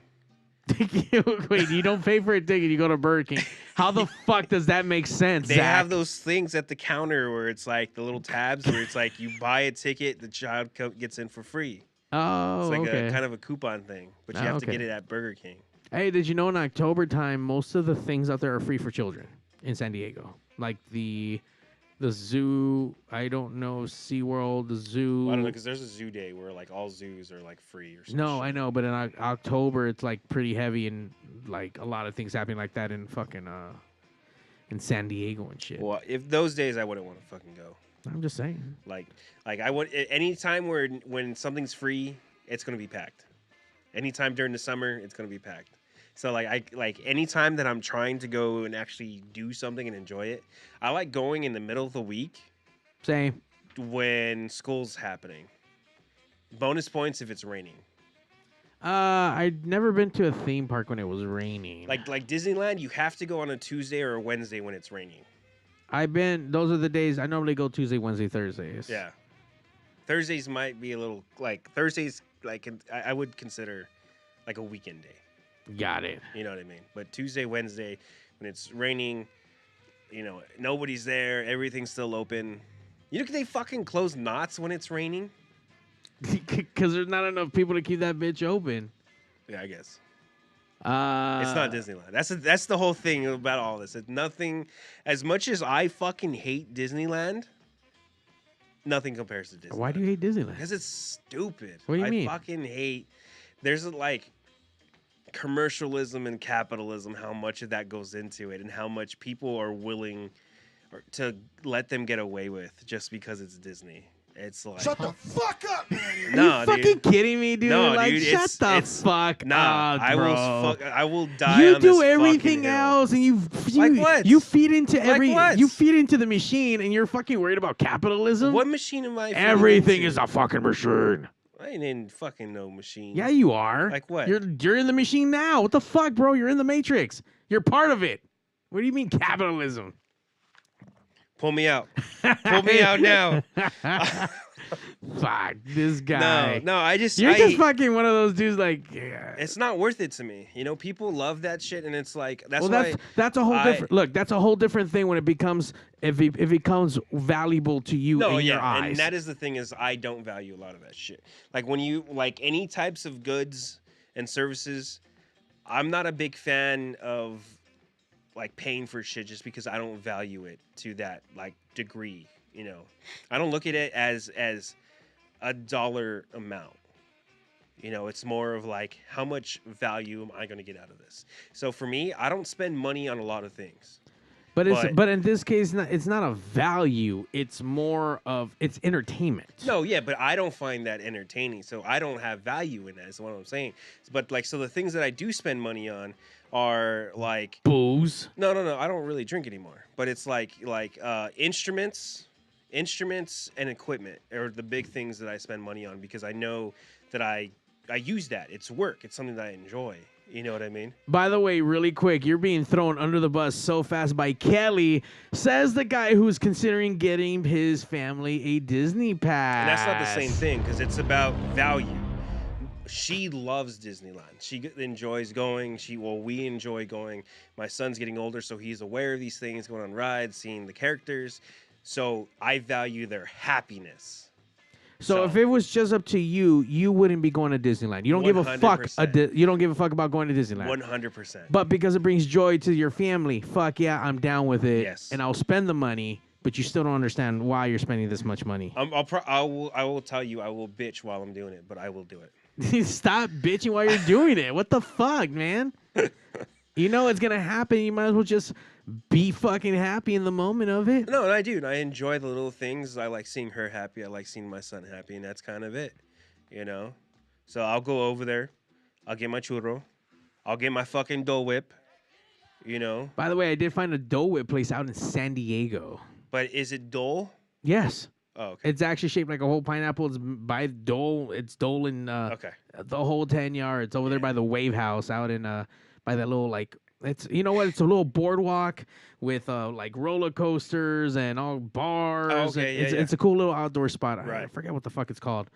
Wait, you don't pay for a ticket, you go to Burger King. How the fuck does that make sense, They Zack? have those things at the counter where it's like the little tabs where it's like you buy a ticket, the child gets in for free. Oh, it's like okay. a kind of a coupon thing, but you have to get it at Burger King. Hey, did you know in October time, most of the things out there are free for children in San Diego? Like the zoo, I don't know, SeaWorld, the zoo. Well, I don't know, because there's a zoo day where like all zoos are like free or something. No, I know, but in October, it's like pretty heavy and like a lot of things happening like that in fucking in San Diego and shit. Well, if those days I wouldn't want to fucking go. I'm just saying. Like I would, any time when something's free, it's gonna be packed. Anytime during the summer, it's gonna be packed. So like any time that I'm trying to go and actually do something and enjoy it, I like going in the middle of the week. Same. When school's happening. Bonus points if it's raining. I'd never been to a theme park when it was raining. Like Disneyland, you have to go on a Tuesday or a Wednesday when it's raining. Those are the days I normally go Tuesday, Wednesday, Thursdays. Yeah. Thursdays might be a little Thursdays I would consider like a weekend day. Got it. You know what I mean? But Tuesday, Wednesday, when it's raining, nobody's there, everything's still open. You know, they fucking close Knott's when it's raining? Because there's not enough people to keep that bitch open. Yeah, I guess. It's not Disneyland. That's the whole thing about all this. It's nothing. As much as I fucking hate Disneyland, nothing compares to Disneyland. Why do you hate Disneyland? Because it's stupid. What do you mean? I fucking hate. There's like commercialism and capitalism, how much of that goes into it, and how much people are willing to let them get away with just because it's Disney. It's like, shut the fuck up, man. No, Are you fucking kidding me, dude? No, like, dude, shut the fuck up, bro. I will die. You on do this everything else, and you like what? You feed into what? you feed into the machine, and you're fucking worried about capitalism. What machine am I? Everything is a fucking machine. I ain't in fucking no machine. Yeah, you are. Like what? You're in the machine now. What the fuck, bro? You're in the Matrix. You're part of it. What do you mean capitalism? Pull me out. Pull me out now. Fuck this guy. No, you're just fucking one of those dudes. Like, yeah. It's not worth it to me. People love that shit, and it's like that's a whole different look. That's a whole different thing when it becomes if it becomes valuable to you in your eyes. And that is the thing is I don't value a lot of that shit. Like when you like any types of goods and services, I'm not a big fan of like paying for shit just because I don't value it to that like degree. I don't look at it as a dollar amount. It's more of like how much value am I going to get out of this? So for me, I don't spend money on a lot of things. But in this case, it's not a value. It's more of it's entertainment. No, yeah, but I don't find that entertaining, so I don't have value in that. Is what I'm saying. But like, so the things that I do spend money on are like booze. No, I don't really drink anymore. But it's like instruments and equipment are the big things that I spend money on because I know that I use that. It's work. It's something that I enjoy. You know what I mean? By the way, really quick, you're being thrown under the bus so fast by Kelly, says the guy who's considering getting his family a Disney pass. And that's not the same thing because it's about value. She loves Disneyland. She enjoys going. We enjoy going. My son's getting older, so he's aware of these things, going on rides, seeing the characters. So I value their happiness. So if it was just up to you, you wouldn't be going to Disneyland. You don't give a fuck. 100%. You don't give a fuck about going to Disneyland. 100%. But because it brings joy to your family, fuck yeah, I'm down with it. Yes. And I'll spend the money, but you still don't understand why you're spending this much money. I will tell you, I will bitch while I'm doing it, but I will do it. Stop bitching while you're doing it. What the fuck, man? You know it's gonna happen. You might as well just be fucking happy in the moment of it. No, I do. I enjoy the little things. I like seeing her happy. I like seeing my son happy, and that's kind of it, you know? So I'll go over there. I'll get my churro. I'll get my fucking Dole Whip, you know? By the way, I did find a Dole Whip place out in San Diego. But is it Dole? Yes. Oh, okay. It's actually shaped like a whole pineapple. It's by Dole. It's Dole in Okay. the whole 10 yards over there by the Wave House out in by that little like it's you know what it's a little boardwalk with like roller coasters and all bars. Oh, okay, and yeah. it's a cool little outdoor spot. I Right. forget what the fuck it's called.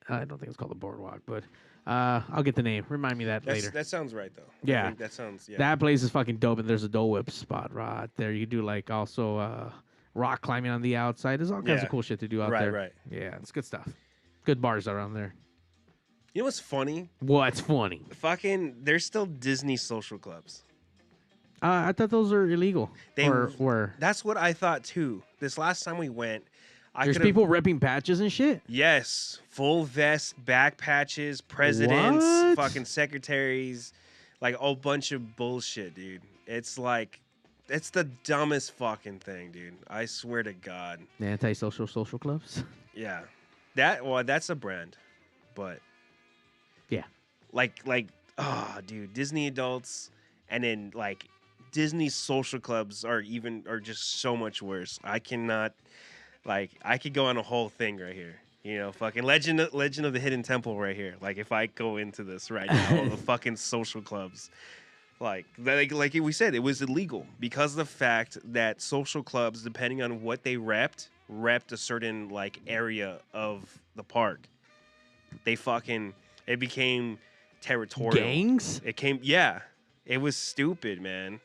I don't think it's called the boardwalk, but I'll get the name. Remind me that later. That sounds right, though. Yeah. I think that sounds, yeah. That place is fucking dope, and there's a Dole Whip spot right there. You do like also rock climbing on the outside. There's all kinds of cool shit to do out there. Right. Yeah, it's good stuff. Good bars around there. You know what's funny? What's funny? Fucking, there's still Disney social clubs. I thought those are illegal. Or were. That's what I thought, too. This last time we went, There's people ripping patches and shit? Yes. Full vest, back patches, presidents, What? fucking secretaries, like a bunch of bullshit, dude. It's like, it's the dumbest fucking thing, dude. I swear to God. The anti-social social clubs? Yeah. That's a brand. But Yeah. like, dude, Disney adults and then like Disney social clubs are just so much worse. I cannot, like, I could go on a whole thing right here. You know, fucking Legend of the Hidden Temple right here. Like, if I go into this right now, the fucking social clubs, like we said, it was illegal because of the fact that social clubs, depending on what they repped a certain like area of the park. It became territorial. Gangs? It was stupid, man.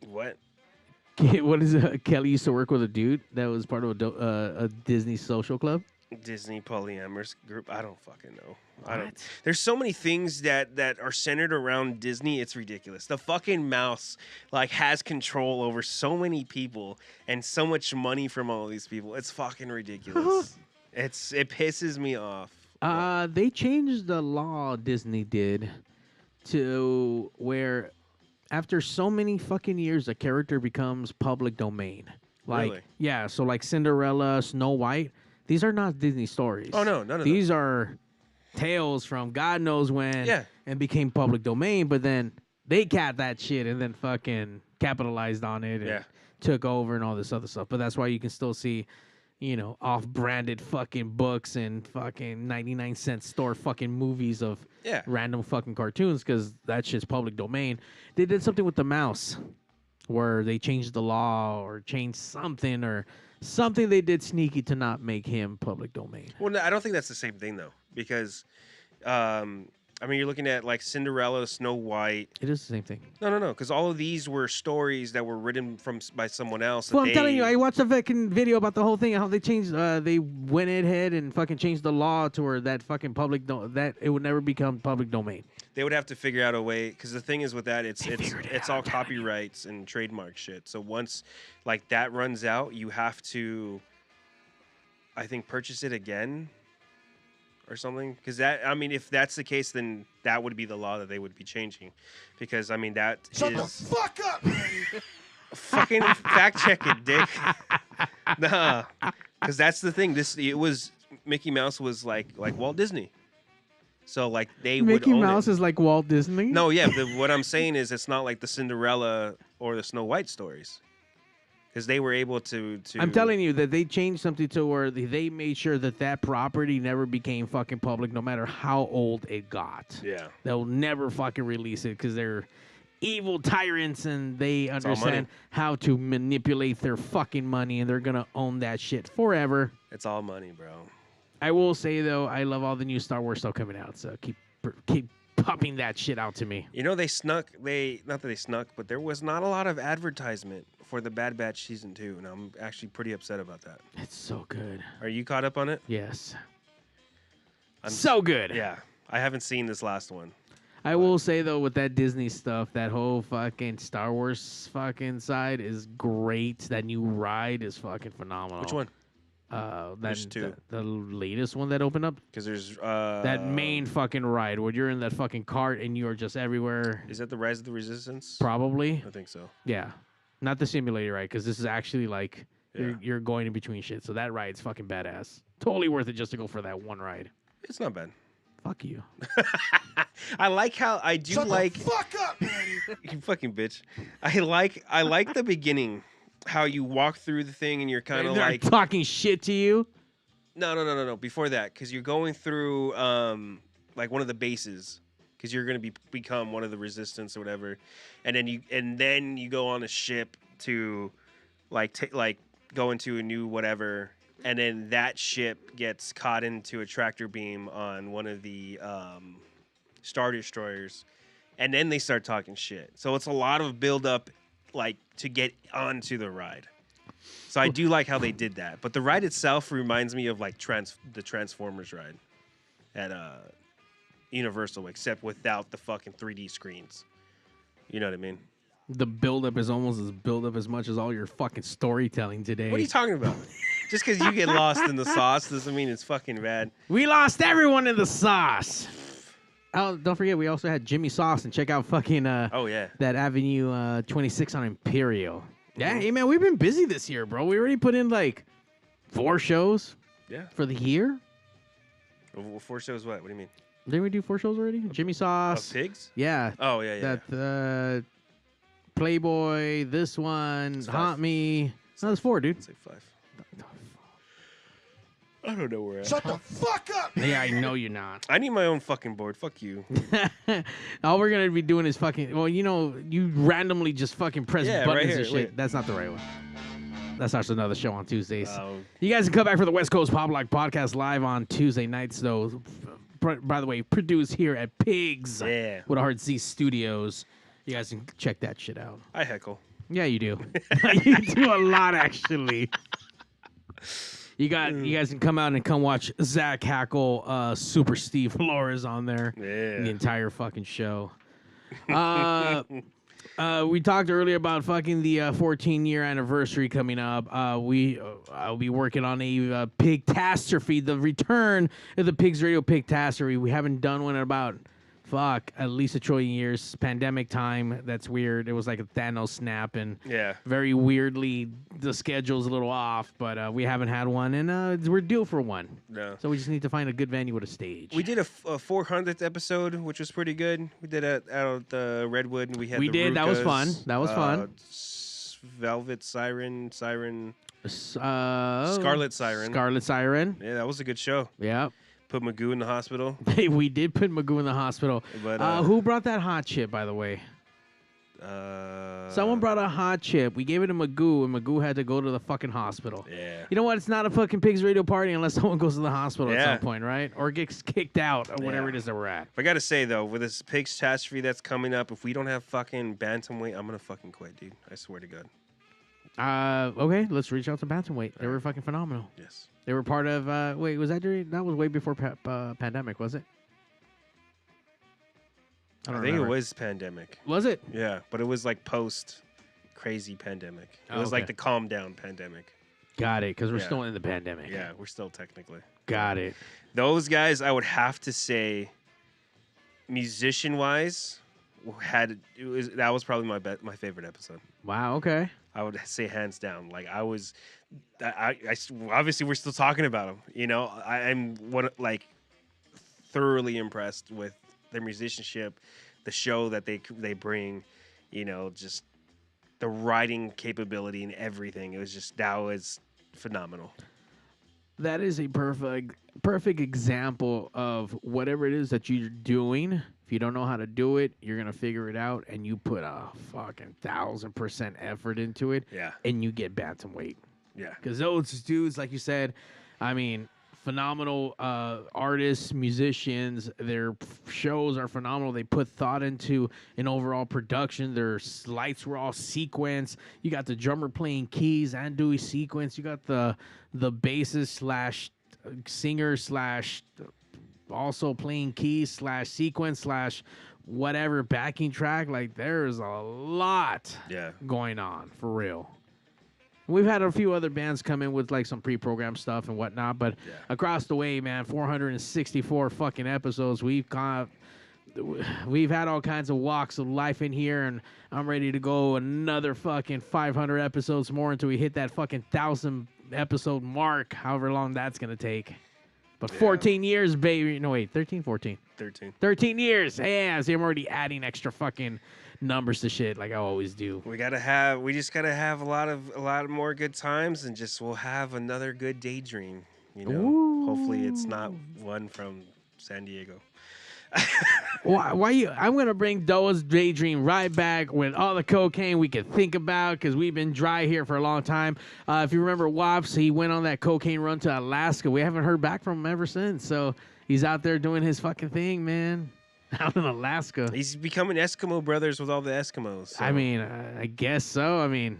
What? What is it? Kelly used to work with a dude that was part of a Disney social club. Disney polyamorous group. I don't fucking know. What? There's so many things that are centered around Disney. It's ridiculous. The fucking mouse like has control over so many people and so much money from all these people. It's fucking ridiculous. It pisses me off. They changed the law. Disney did to where after so many fucking years, a character becomes public domain. Like, Really? yeah, so like Cinderella, Snow White, these are not Disney stories. Oh, no, none of these are tales from God knows when Yeah. and became public domain, but then they cat that shit and then fucking capitalized on it and Yeah. took over and all this other stuff. But that's why you can still see, you know, off-branded fucking books and fucking 99-cent store fucking movies of Yeah. random fucking cartoons because that shit's public domain. They did something with the mouse where they changed the law or changed something or something they did sneaky to not make him public domain. Well, no, I don't think that's the same thing though, because, I mean, you're looking at like Cinderella, Snow White. It is the same thing. No, because all of these were stories that were written by someone else. Well, I'm telling you, I watched a fucking video about the whole thing, how they changed, they went ahead and fucking changed the law to where that fucking that it would never become public domain. They would have to figure out a way, because the thing is with that, it's all copyrights and trademark shit. So once like that runs out, you have to, I think, purchase it again or something. Because that, I mean, if that's the case, then that would be the law that they would be changing. Because I mean, that Shut the is fuck up! fucking fact check it, dick. Nah, because that's the thing. Mickey Mouse was like Walt Disney. So like they would Mickey own Mouse it. is like Walt Disney? No, yeah. What I'm saying is it's not like the Cinderella or the Snow White stories. Because they were able to... I'm telling you that they changed something to where they made sure that property never became fucking public no matter how old it got. Yeah. They'll never fucking release it because they're evil tyrants and they understand how to manipulate their fucking money and they're going to own that shit forever. It's all money, bro. I will say, though, I love all the new Star Wars stuff coming out, so keep popping that shit out to me. You know, not that they snuck, but there was not a lot of advertisement for the Bad Batch season 2, and I'm actually pretty upset about that. It's so good. Are you caught up on it? Yes. So good. Yeah, I haven't seen this last one. I will say though, with that Disney stuff, that whole fucking Star Wars fucking side is great. That new ride is fucking phenomenal. Which one? There's two. The latest one that opened up. Because there's that main fucking ride where you're in that fucking cart and you're just everywhere. Is that the Rise of the Resistance? Probably. I think so. Yeah, not the simulator ride, because this is actually like you're going in between shit. So that ride's fucking badass. Totally worth it just to go for that one ride. It's not bad. Fuck you. I like how I do Shut like. the fuck up, man. You fucking bitch. I like the beginning. How you walk through the thing and you're kind of They're like talking shit to you. No. Before that, because you're going through like one of the bases, because you're gonna become one of the resistance or whatever, and then you go on a ship to like go into a new whatever, and then that ship gets caught into a tractor beam on one of the Star Destroyers, and then they start talking shit. So it's a lot of build up, like to get onto the ride. So I do like how they did that. But the ride itself reminds me of like the Transformers ride at Universal, except without the fucking 3D screens. You know what I mean? The buildup is almost as buildup as much as all your fucking storytelling today. What are you talking about? Just because you get lost in the sauce doesn't mean it's fucking bad. We lost everyone in the sauce. Oh, don't forget, we also had Jimmy Sauce, and check out fucking that Avenue 26 on Imperial. Yeah, hey man, we've been busy this year, bro. We already put in like 4 shows. Yeah. For the year. 4 shows? What? What do you mean? Didn't we do 4 shows already? Jimmy Sauce. Pigz? Yeah. Oh yeah. That Playboy. This one. It's Haunt 5. Me. No, it's 4, dude. It's like 5. I don't know where we're at. Shut the fuck up. Yeah, I know you're not. I need my own fucking board. Fuck you. All we're gonna be doing is fucking. Well, you know, you randomly just fucking press buttons right here, and shit. wait. That's not the right one. That's actually another show on Tuesdays. Oh. You guys can come back for the West Coast Pop Lock Podcast live on Tuesday nights, though. By the way, produced here at Pigz. Yeah. With a Hard Z Studios. You guys can check that shit out. I heckle. Yeah, you do. You do a lot, actually. You guys can come out and come watch Zack hackle Super Steve Flores on there. Yeah. The entire fucking show. We talked earlier about fucking the 14-year anniversary coming up. I'll be working on a Pigtastrophe, the return of the PigzRadio Pigtastrophe. We haven't done one in about at least a trillion years. Pandemic time, that's weird. It was like a Thanos snap, and very weirdly the schedule's a little off, but we haven't had one, and we're due for one. No. So we just need to find a good venue with a stage. We did a 400th episode, which was pretty good. We did it out at the Redwood, and we had That was fun. That was fun. Velvet Siren. Scarlet Siren. Yeah, that was a good show. Yeah. Put Magoo in the hospital. Hey, we did put Magoo in the hospital. But who brought that hot chip, by the way? Someone brought a hot chip. We gave it to Magoo, and Magoo had to go to the fucking hospital. Yeah. You know what? It's not a fucking Pigz Radio party unless someone goes to the hospital at some point, right? Or gets kicked out, or whatever it is that we're at. I gotta say though, with this Pigtastrophe that's coming up, if we don't have fucking bantamweight, I'm gonna fucking quit, dude. I swear to God. Okay, let's reach out to Bantamweight. They were fucking phenomenal. Yes. They were part of. Wait, was that during? That was way before pandemic, was it? I think it was pandemic. Was it? Yeah, but it was like post crazy pandemic. It was like the calm down pandemic. Got it, because we're still in the pandemic. Yeah, we're still technically. Got it. Those guys, I would have to say, musician wise, that was probably my favorite episode. Wow. Okay. I would say hands down. Like I obviously we're still talking about them. You know, I'm thoroughly impressed with their musicianship, the show that they bring. You know, just the writing capability and everything. That was phenomenal. That is a perfect example of whatever it is that you're doing. If you don't know how to do it, you're going to figure it out, and you put a fucking 1,000% effort into it, Yeah. and you get bantamweight. Yeah. Because those dudes, like you said, I mean, phenomenal artists, musicians. Their shows are phenomenal. They put thought into an overall production. Their lights were all sequenced. You got the drummer playing keys and doing sequence. You got the bassist slash singer slash also playing keys slash sequence slash whatever backing track. Like, there's a lot going on for real. We've had a few other bands come in with like some pre-programmed stuff and whatnot, but across the way, man, 464 fucking episodes. We've had all kinds of walks of life in here, and I'm ready to go another fucking 500 episodes more until we hit that fucking 1,000 episode mark, however long that's gonna take. But 14 years, baby. No, wait, 13, 14. 13 years. Yeah, see, I'm already adding extra fucking numbers to shit like I always do. We just gotta have a lot more good times, and we'll have another good daydream. You know, hopefully it's not one from San Diego. I'm gonna bring Doa's daydream right back with all the cocaine we could think about, because we've been dry here for a long time. If you remember Wops, he went on that cocaine run to Alaska. We haven't heard back from him ever since. So he's out there doing his fucking thing, man. Out in Alaska. He's becoming Eskimo brothers with all the Eskimos. So. I mean, I guess so. I mean,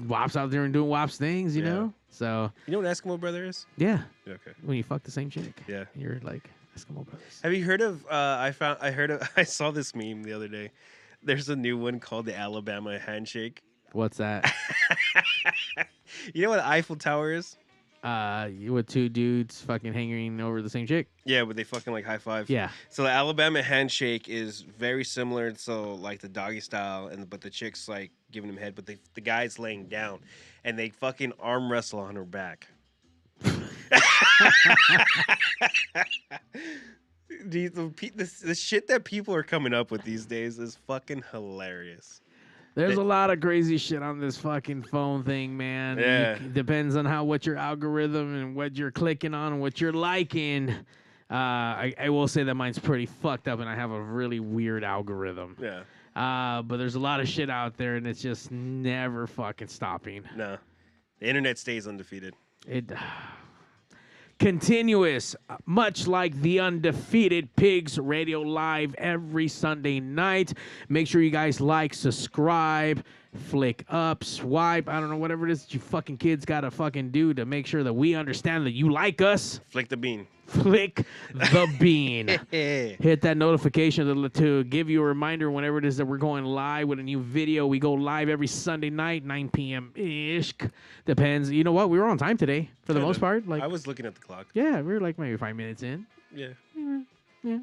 Wops out there and doing Wops things, you know? So. You know what Eskimo brother is? Yeah. Okay. When you fuck the same chick. Yeah. You're like Eskimo brothers. Have you heard of, I saw this meme the other day. There's a new one called the Alabama handshake. What's that? You know what the Eiffel Tower is? With two dudes fucking hanging over the same chick. Yeah, but they fucking like high five. Yeah. So the Alabama handshake is very similar to like the doggy style, but the chick's like giving him head, but the guy's laying down, and they fucking arm wrestle on her back. Dude, the shit that people are coming up with these days is fucking hilarious. There's a lot of crazy shit on this fucking phone thing, man. Yeah. Depends on what your algorithm and what you're clicking on and what you're liking. I will say that mine's pretty fucked up, and I have a really weird algorithm. Yeah. But there's a lot of shit out there, and it's just never fucking stopping. No. The internet stays undefeated. Continuous, much like the undefeated Pigz Radio Live every Sunday night. Make sure you guys like, subscribe, flick up, swipe. I don't know, whatever it is that you fucking kids gotta fucking do to make sure that we understand that you like us. Flick the bean. Flick the bean. Hit that notification to give you a reminder whenever it is that we're going live with a new video. We go live every Sunday night, 9 p.m.-ish. Depends. You know what? We were on time today for the most part. Like, I was looking at the clock. Yeah, we were like maybe 5 minutes in. Yeah. Yeah.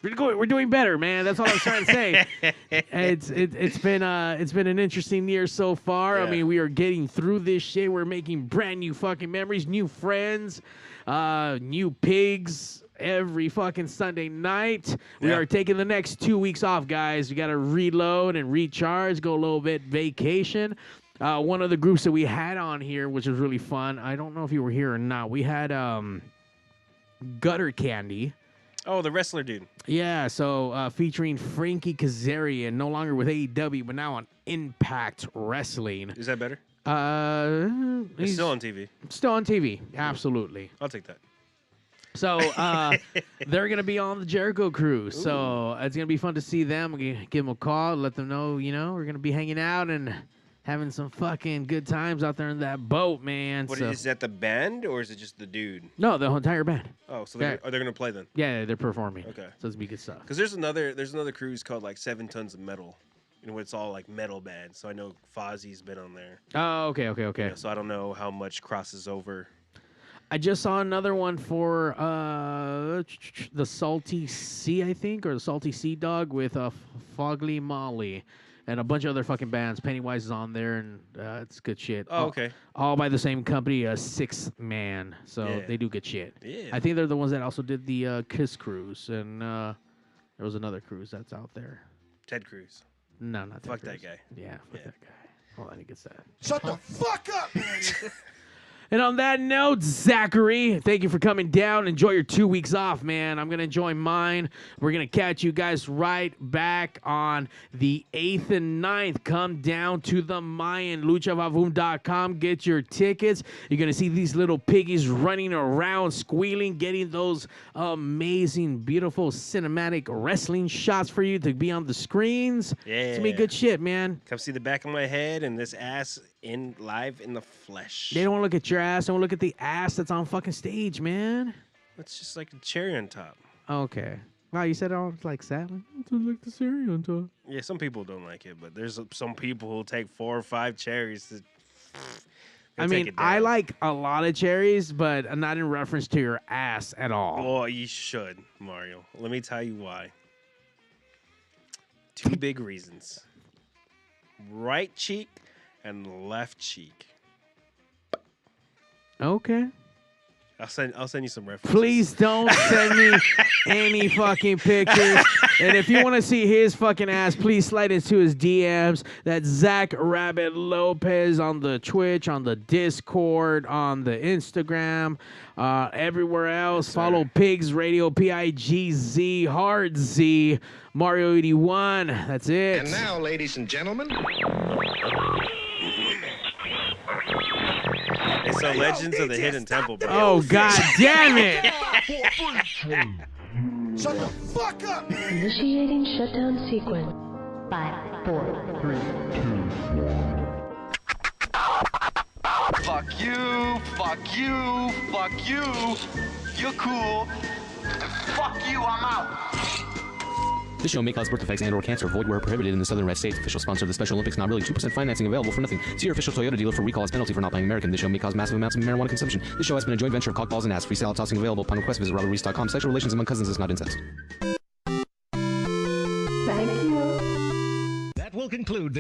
We're doing better, man. That's all I was trying to say. It's been an interesting year so far. Yeah. I mean, we are getting through this shit. We're making brand new fucking memories, new friends, new pigs every fucking Sunday night. We are taking the next 2 weeks off, guys. We got to reload and recharge, go a little bit vacation. One of the groups that we had on here, which was really fun. I don't know if you were here or not. We had Gutter Candy. Oh, the wrestler dude. Yeah, so featuring Frankie Kazarian, no longer with AEW, but now on Impact Wrestling. Is that better? He's still on TV. Still on TV, absolutely. I'll take that. So they're going to be on the Jericho Cruise, so it's going to be fun to see them. We're gonna give them a call, let them know, we're going to be hanging out and having some fucking good times out there in that boat, man. Is that the band, or is it just the dude? No, the entire band. Oh, so they're going to play then? Yeah, they're performing. Okay. So it's be good stuff. Because there's another cruise called like 7 Tons of Metal. It's all like metal bands. So I know Fozzie's been on there. Oh, okay. So I don't know how much crosses over. I just saw another one for the Salty Sea, I think, or the Salty Sea Dog with Fogly Molly. And a bunch of other fucking bands. Pennywise is on there, and it's good shit. Oh, okay. All by the same company, Sixth Man. So they do good shit. Yeah. I think they're the ones that also did the Kiss Cruise, and there was another cruise that's out there. Ted Cruz. No, not Ted Fuck Cruz. that guy. Yeah, fuck that guy. Hold on, he gets that. Shut the fuck up, man. And on that note, Zachary, thank you for coming down. Enjoy your 2 weeks off, man. I'm going to enjoy mine. We're going to catch you guys right back on the 8th and 9th. Come down to the Mayan, luchavavum.com. Get your tickets. You're going to see these little piggies running around, squealing, getting those amazing, beautiful cinematic wrestling shots for you to be on the screens. Yeah. It's going to be good shit, man. Come see the back of my head and this ass live in the flesh. They don't want to look at your ass. They want to look at the ass that's on fucking stage, man. It's just like a cherry on top. Okay. Wow, you said it all like sadly. It's like the cherry on top. Yeah, some people don't like it, but there's some people who'll take 4 or 5 cherries. I mean, I like a lot of cherries, but not in reference to your ass at all. Oh, you should, Mario. Let me tell you why. 2 big reasons. Right cheek and left cheek. Okay. I'll send you some references. Please don't send me any fucking pictures. And if you want to see his fucking ass, please slide into his DMs. That's Zack Rabbit Lopez on the Twitch, on the Discord, on the Instagram, everywhere else. Yes, follow PigzRadio, PIGZ, Hard Z, Mario 81. That's it. And now, ladies and gentlemen. It's the Legends of the Hidden Temple, bro. Oh, god damn it! Shut the fuck up! Initiating shutdown sequence. 5, 4, 3, 2, 1. Fuck you, fuck you, fuck you. You're cool. Fuck you, I'm out. This show may cause birth defects and/or cancer. Void where prohibited in the Southern Red States. Official sponsor of the Special Olympics. Not really. 2% financing available for nothing. See your official Toyota dealer for recall as penalty for not buying American. This show may cause massive amounts of marijuana consumption. This show has been a joint venture of cockballs and ass. Free salad tossing available upon request. Visit robertreese.com. Sexual relations among cousins is not incest. Thank you. That will conclude this